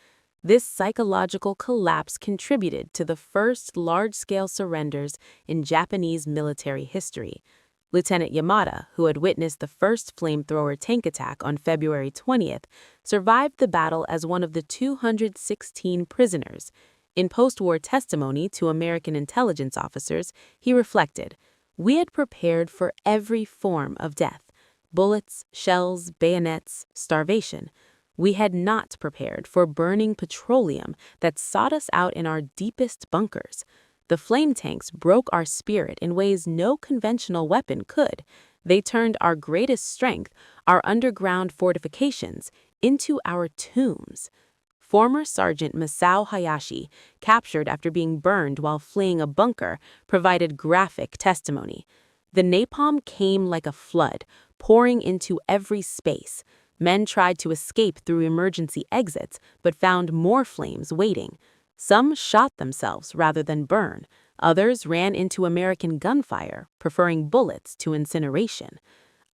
This psychological collapse contributed to the first large-scale surrenders in Japanese military history. Lieutenant Yamada, who had witnessed the first flamethrower tank attack on February 20th, survived the battle as one of the 216 prisoners. In post-war testimony to American intelligence officers, he reflected, "We had prepared for every form of death: bullets, shells, bayonets, starvation. We had not prepared for burning petroleum that sought us out in our deepest bunkers. The flame tanks broke our spirit in ways no conventional weapon could. They turned our greatest strength, our underground fortifications, into our tombs." Former Sergeant Masao Hayashi, captured after being burned while fleeing a bunker, provided graphic testimony. "The napalm came like a flood, pouring into every space. Men tried to escape through emergency exits, but found more flames waiting. Some shot themselves rather than burn. Others ran into American gunfire, preferring bullets to incineration.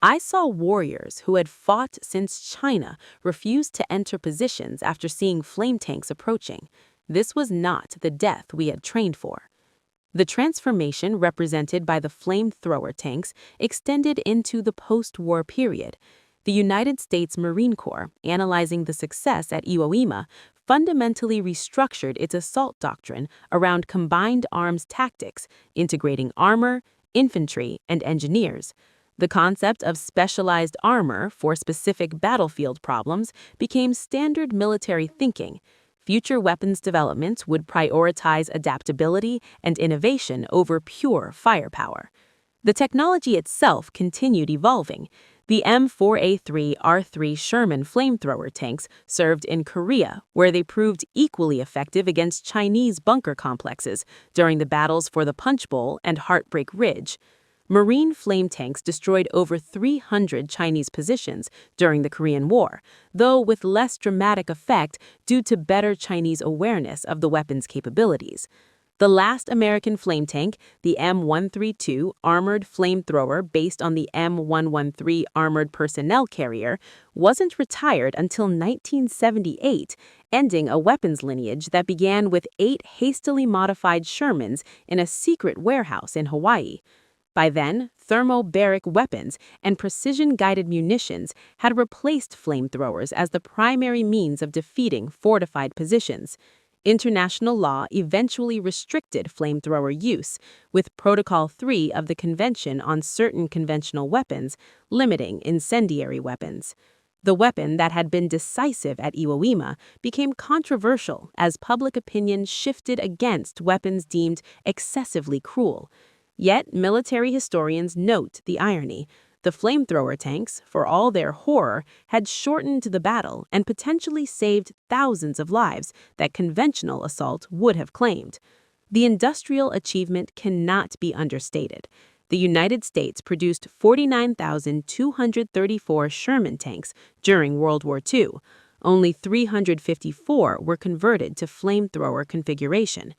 I saw warriors who had fought since China refuse to enter positions after seeing flame tanks approaching. This was not the death we had trained for." The transformation represented by the flamethrower tanks extended into the post-war period. The United States Marine Corps, analyzing the success at Iwo Jima, fundamentally restructured its assault doctrine around combined arms tactics, integrating armor, infantry, and engineers. The concept of specialized armor for specific battlefield problems became standard military thinking. Future weapons development would prioritize adaptability and innovation over pure firepower. The technology itself continued evolving. The M4A3R3 Sherman flamethrower tanks served in Korea, where they proved equally effective against Chinese bunker complexes during the battles for the Punch Bowl and Heartbreak Ridge. Marine flame tanks destroyed over 300 Chinese positions during the Korean War, though with less dramatic effect due to better Chinese awareness of the weapon's capabilities. The last American flame tank, the M132 armored flamethrower based on the M113 armored personnel carrier, wasn't retired until 1978, ending a weapons lineage that began with 8 hastily modified Shermans in a secret warehouse in Hawaii. By then, thermobaric weapons and precision-guided munitions had replaced flamethrowers as the primary means of defeating fortified positions. International law eventually restricted flamethrower use, with Protocol 3 of the Convention on Certain Conventional Weapons limiting incendiary weapons. The weapon that had been decisive at Iwo Jima became controversial as public opinion shifted against weapons deemed excessively cruel. Yet, military historians note the irony. The flamethrower tanks, for all their horror, had shortened the battle and potentially saved thousands of lives that conventional assault would have claimed. The industrial achievement cannot be understated. The United States produced 49,234 Sherman tanks during World War II. Only 354 were converted to flamethrower configuration.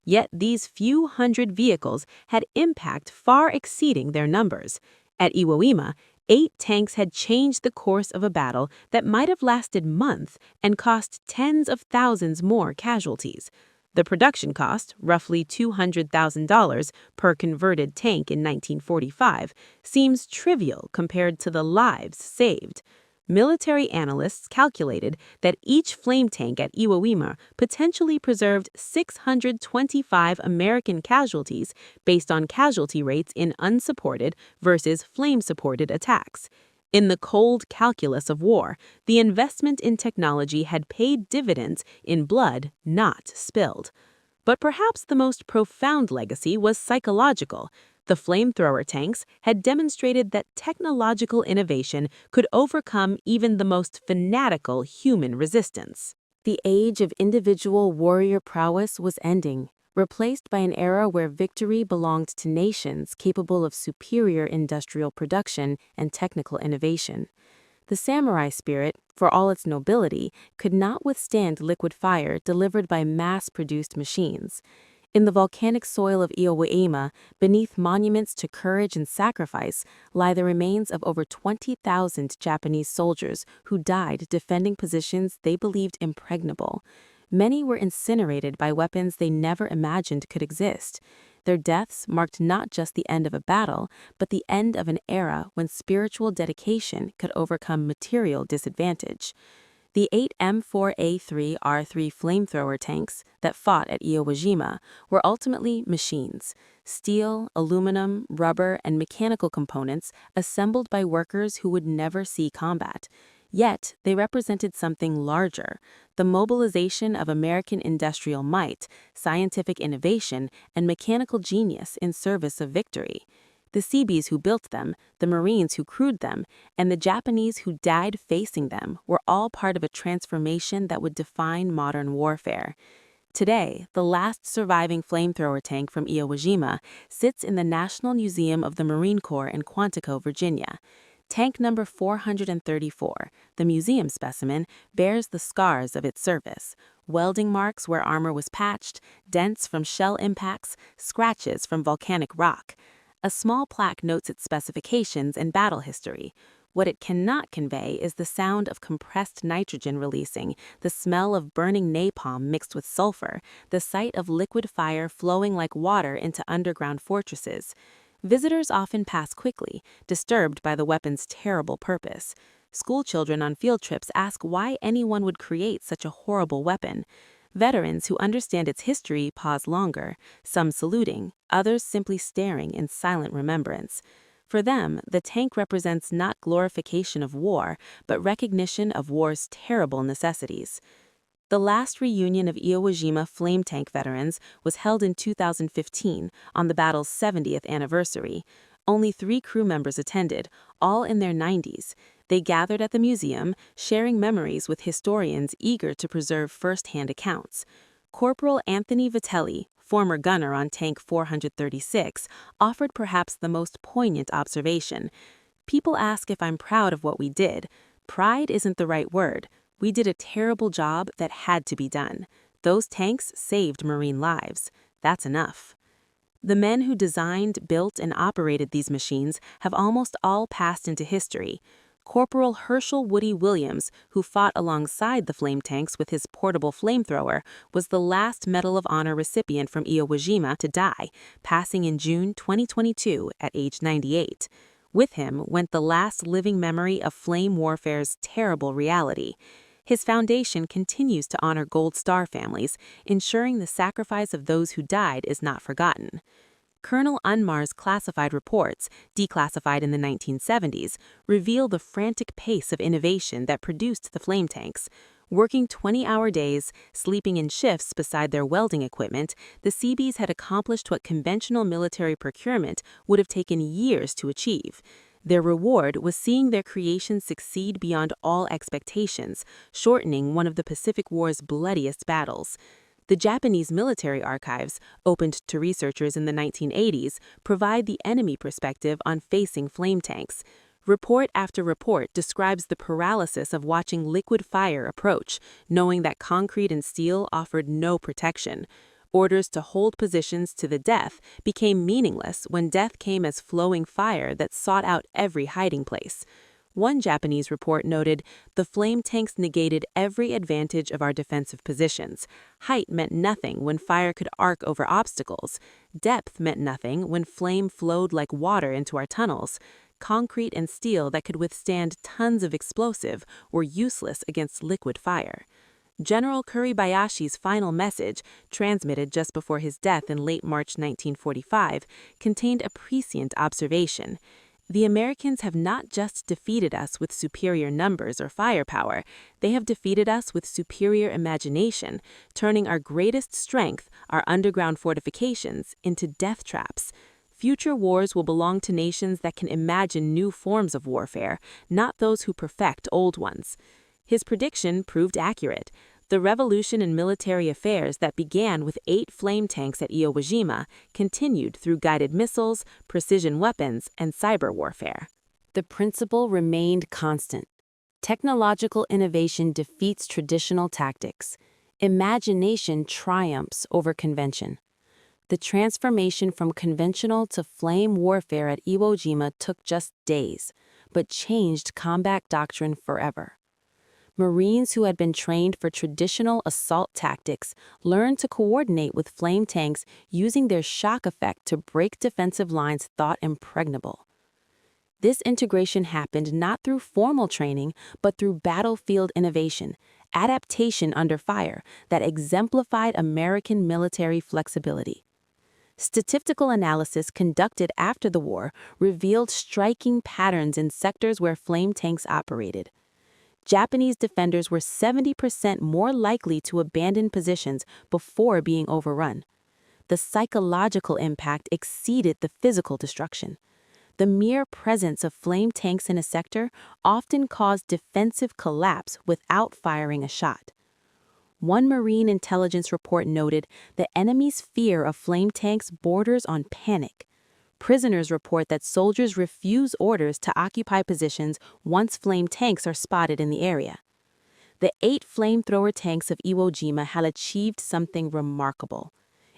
Yet these few hundred vehicles had impact far exceeding their numbers. At Iwo Jima, 8 tanks had changed the course of a battle that might have lasted months and cost tens of thousands more casualties. The production cost, roughly $200,000 per converted tank in 1945, seems trivial compared to the lives saved. Military analysts calculated that each flame tank at Iwo Jima potentially preserved 625 American casualties based on casualty rates in unsupported versus flame-supported attacks. In the cold calculus of war, the investment in technology had paid dividends in blood not spilled. But perhaps the most profound legacy was psychological. The flamethrower tanks had demonstrated that technological innovation could overcome even the most fanatical human resistance. The age of individual warrior prowess was ending, replaced by an era where victory belonged to nations capable of superior industrial production and technical innovation. The samurai spirit, for all its nobility, could not withstand liquid fire delivered by mass-produced machines. In the volcanic soil of Iwo Jima, beneath monuments to courage and sacrifice, lie the remains of over 20,000 Japanese soldiers who died defending positions they believed impregnable. Many were incinerated by weapons they never imagined could exist. Their deaths marked not just the end of a battle, but the end of an era when spiritual dedication could overcome material disadvantage. The 8 M4A3R3 flamethrower tanks that fought at Iwo Jima were ultimately machines, steel, aluminum, rubber, and mechanical components assembled by workers who would never see combat. Yet, they represented something larger, the mobilization of American industrial might, scientific innovation, and mechanical genius in service of victory. The Seabees who built them, the Marines who crewed them, and the Japanese who died facing them were all part of a transformation that would define modern warfare. Today, the last surviving flamethrower tank from Iwo Jima sits in the National Museum of the Marine Corps in Quantico, Virginia. Tank number 434, the museum specimen, bears the scars of its service: welding marks where armor was patched, dents from shell impacts, scratches from volcanic rock. A small plaque notes its specifications and battle history. What it cannot convey is the sound of compressed nitrogen releasing, the smell of burning napalm mixed with sulfur, the sight of liquid fire flowing like water into underground fortresses. Visitors often pass quickly, disturbed by the weapon's terrible purpose. Schoolchildren on field trips ask why anyone would create such a horrible weapon. Veterans who understand its history pause longer, some saluting, others simply staring in silent remembrance. For them, the tank represents not glorification of war, but recognition of war's terrible necessities. The last reunion of Iwo Jima flame tank veterans was held in 2015 on the battle's 70th anniversary. Only 3 crew members attended, all in their 90s. They gathered at the museum, sharing memories with historians eager to preserve first-hand accounts. Corporal Anthony Vitelli, former gunner on Tank 436, offered perhaps the most poignant observation. "People ask if I'm proud of what we did. Pride isn't the right word. We did a terrible job that had to be done. Those tanks saved Marine lives. That's enough." The men who designed, built, and operated these machines have almost all passed into history. Corporal Herschel Woody Williams, who fought alongside the flame tanks with his portable flamethrower, was the last Medal of Honor recipient from Iwo Jima to die, passing in June 2022 at age 98. With him went the last living memory of flame warfare's terrible reality. His foundation continues to honor Gold Star families, ensuring the sacrifice of those who died is not forgotten. Colonel Unmar's classified reports, declassified in the 1970s, reveal the frantic pace of innovation that produced the flame tanks. Working 20-hour days, sleeping in shifts beside their welding equipment, the Seabees had accomplished what conventional military procurement would have taken years to achieve. Their reward was seeing their creation succeed beyond all expectations, shortening one of the Pacific War's bloodiest battles. The Japanese military archives, opened to researchers in the 1980s, provide the enemy perspective on facing flame tanks. Report after report describes the paralysis of watching liquid fire approach, knowing that concrete and steel offered no protection. Orders to hold positions to the death became meaningless when death came as flowing fire that sought out every hiding place. One Japanese report noted, "The flame tanks negated every advantage of our defensive positions. Height meant nothing when fire could arc over obstacles. Depth meant nothing when flame flowed like water into our tunnels. Concrete and steel that could withstand tons of explosive were useless against liquid fire." General Kuribayashi's final message, transmitted just before his death in late March 1945, contained a prescient observation. "The Americans have not just defeated us with superior numbers or firepower, they have defeated us with superior imagination, turning our greatest strength, our underground fortifications, into death traps. Future wars will belong to nations that can imagine new forms of warfare, not those who perfect old ones." His prediction proved accurate. The revolution in military affairs that began with 8 flame tanks at Iwo Jima continued through guided missiles, precision weapons, and cyber warfare. The principle remained constant. Technological innovation defeats traditional tactics. Imagination triumphs over convention. The transformation from conventional to flame warfare at Iwo Jima took just days, but changed combat doctrine forever. Marines who had been trained for traditional assault tactics learned to coordinate with flame tanks using their shock effect to break defensive lines thought impregnable. This integration happened not through formal training, but through battlefield innovation, adaptation under fire that exemplified American military flexibility. Statistical analysis conducted after the war revealed striking patterns in sectors where flame tanks operated. Japanese defenders were 70% more likely to abandon positions before being overrun. The psychological impact exceeded the physical destruction. The mere presence of flame tanks in a sector often caused defensive collapse without firing a shot. One Marine intelligence report noted the enemy's fear of flame tanks borders on panic. Prisoners report that soldiers refuse orders to occupy positions once flame tanks are spotted in the area. The 8 flamethrower tanks of Iwo Jima had achieved something remarkable.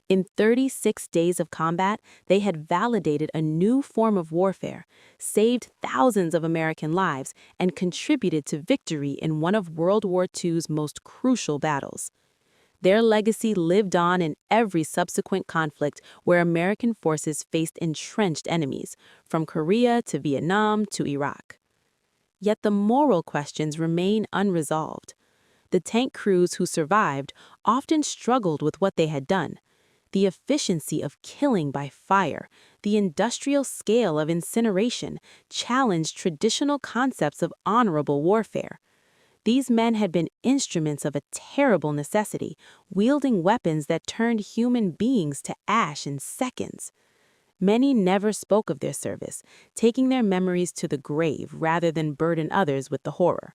In 36 days of combat, they had validated a new form of warfare, saved thousands of American lives, and contributed to victory in one of World War II's most crucial battles. Their legacy lived on in every subsequent conflict where American forces faced entrenched enemies, from Korea to Vietnam to Iraq. Yet the moral questions remain unresolved. The tank crews who survived often struggled with what they had done. The efficiency of killing by fire, the industrial scale of incineration, challenged traditional concepts of honorable warfare. These men had been instruments of a terrible necessity, wielding weapons that turned human beings to ash in seconds. Many never spoke of their service, taking their memories to the grave rather than burden others with the horror.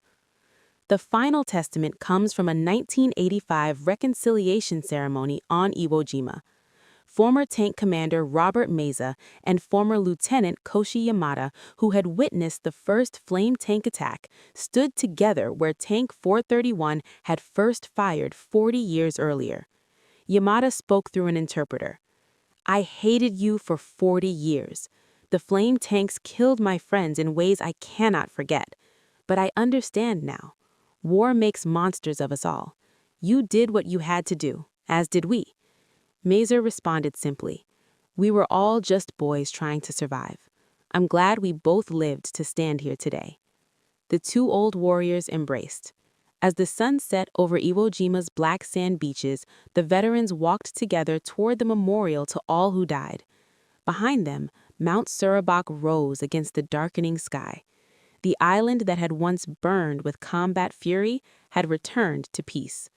The final testament comes from a 1985 reconciliation ceremony on Iwo Jima. Former tank commander Robert Meza and former Lieutenant Koshi Yamada, who had witnessed the first flame tank attack, stood together where Tank 431 had first fired 40 years earlier. Yamada spoke through an interpreter. "I hated you for 40 years. The flame tanks killed my friends in ways I cannot forget. But I understand now. War makes monsters of us all. You did what you had to do, as did we." Mazer responded simply, "We were all just boys trying to survive. I'm glad we both lived to stand here today." The two old warriors embraced. As the sun set over Iwo Jima's black sand beaches, the veterans walked together toward the memorial to all who died. Behind them, Mount Surabak rose against the darkening sky. The island that had once burned with combat fury had returned to peace.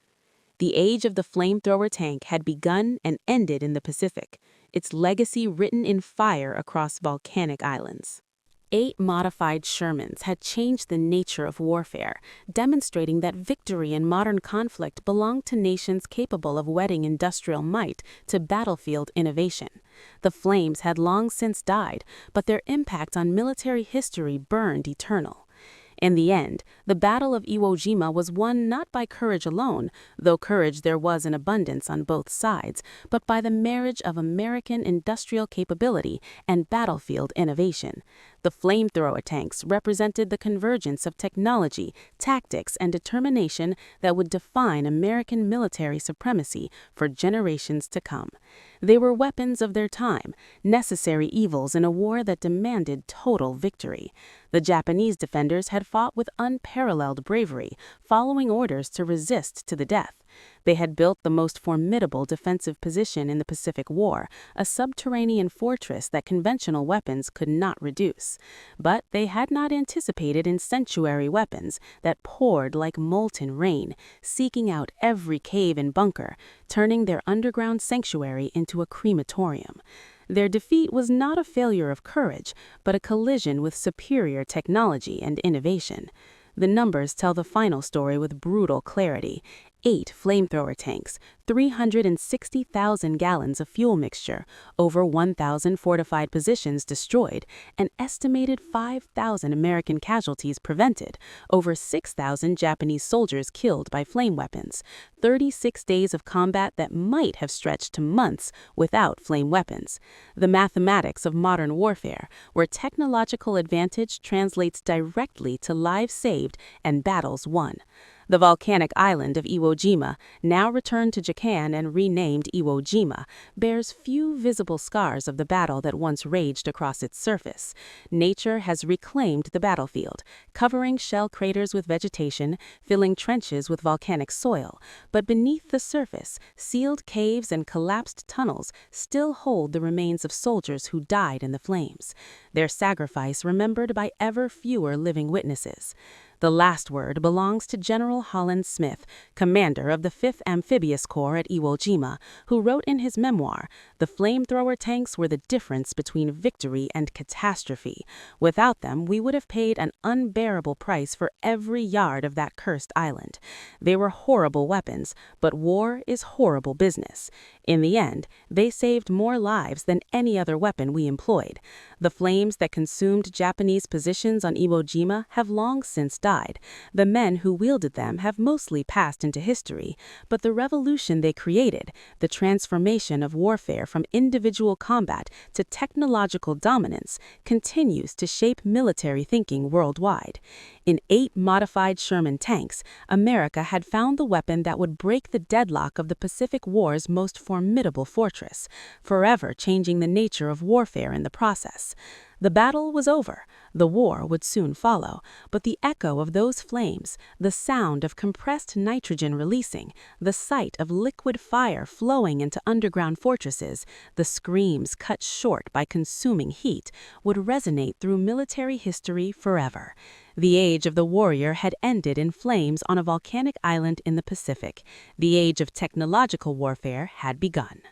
The age of the flamethrower tank had begun and ended in the Pacific, its legacy written in fire across volcanic islands. 8 modified Shermans had changed the nature of warfare, demonstrating that victory in modern conflict belonged to nations capable of wedding industrial might to battlefield innovation. The flames had long since died, but their impact on military history burned eternal. In the end, the Battle of Iwo Jima was won not by courage alone, though courage there was in abundance on both sides, but by the marriage of American industrial capability and battlefield innovation. The flamethrower tanks represented the convergence of technology, tactics, and determination that would define American military supremacy for generations to come. They were weapons of their time, necessary evils in a war that demanded total victory. The Japanese defenders had fought with unparalleled bravery, following orders to resist to the death. They had built the most formidable defensive position in the Pacific War, a subterranean fortress that conventional weapons could not reduce. But they had not anticipated incendiary weapons that poured like molten rain, seeking out every cave and bunker, turning their underground sanctuary into a crematorium. Their defeat was not a failure of courage, but a collision with superior technology and innovation. The numbers tell the final story with brutal clarity. 8 flamethrower tanks, 360,000 gallons of fuel mixture, over 1,000 fortified positions destroyed, an estimated 5,000 American casualties prevented, over 6,000 Japanese soldiers killed by flame weapons, 36 days of combat that might have stretched to months without flame weapons. The mathematics of modern warfare, where technological advantage translates directly to lives saved and battles won. The volcanic island of Iwo Jima, now returned to Japan and renamed Iwo Jima, bears few visible scars of the battle that once raged across its surface. Nature has reclaimed the battlefield, covering shell craters with vegetation, filling trenches with volcanic soil, but beneath the surface, sealed caves and collapsed tunnels still hold the remains of soldiers who died in the flames, their sacrifice remembered by ever fewer living witnesses. The last word belongs to General Holland Smith, commander of the 5th Amphibious Corps at Iwo Jima, who wrote in his memoir, "The flamethrower tanks were the difference between victory and catastrophe. Without them, we would have paid an unbearable price for every yard of that cursed island. They were horrible weapons, but war is horrible business. In the end, they saved more lives than any other weapon we employed. The flames that consumed Japanese positions on Iwo Jima have long since died. The men who wielded them have mostly passed into history, but the revolution they created, the transformation of warfare from individual combat to technological dominance, continues to shape military thinking worldwide. In 8 modified Sherman tanks, America had found the weapon that would break the deadlock of the Pacific War's most formidable fortress, forever changing the nature of warfare in the process. The battle was over, the war would soon follow, but the echo of those flames, the sound of compressed nitrogen releasing, the sight of liquid fire flowing into underground fortresses, the screams cut short by consuming heat, would resonate through military history forever. The age of the warrior had ended in flames on a volcanic island in the Pacific. The age of technological warfare had begun.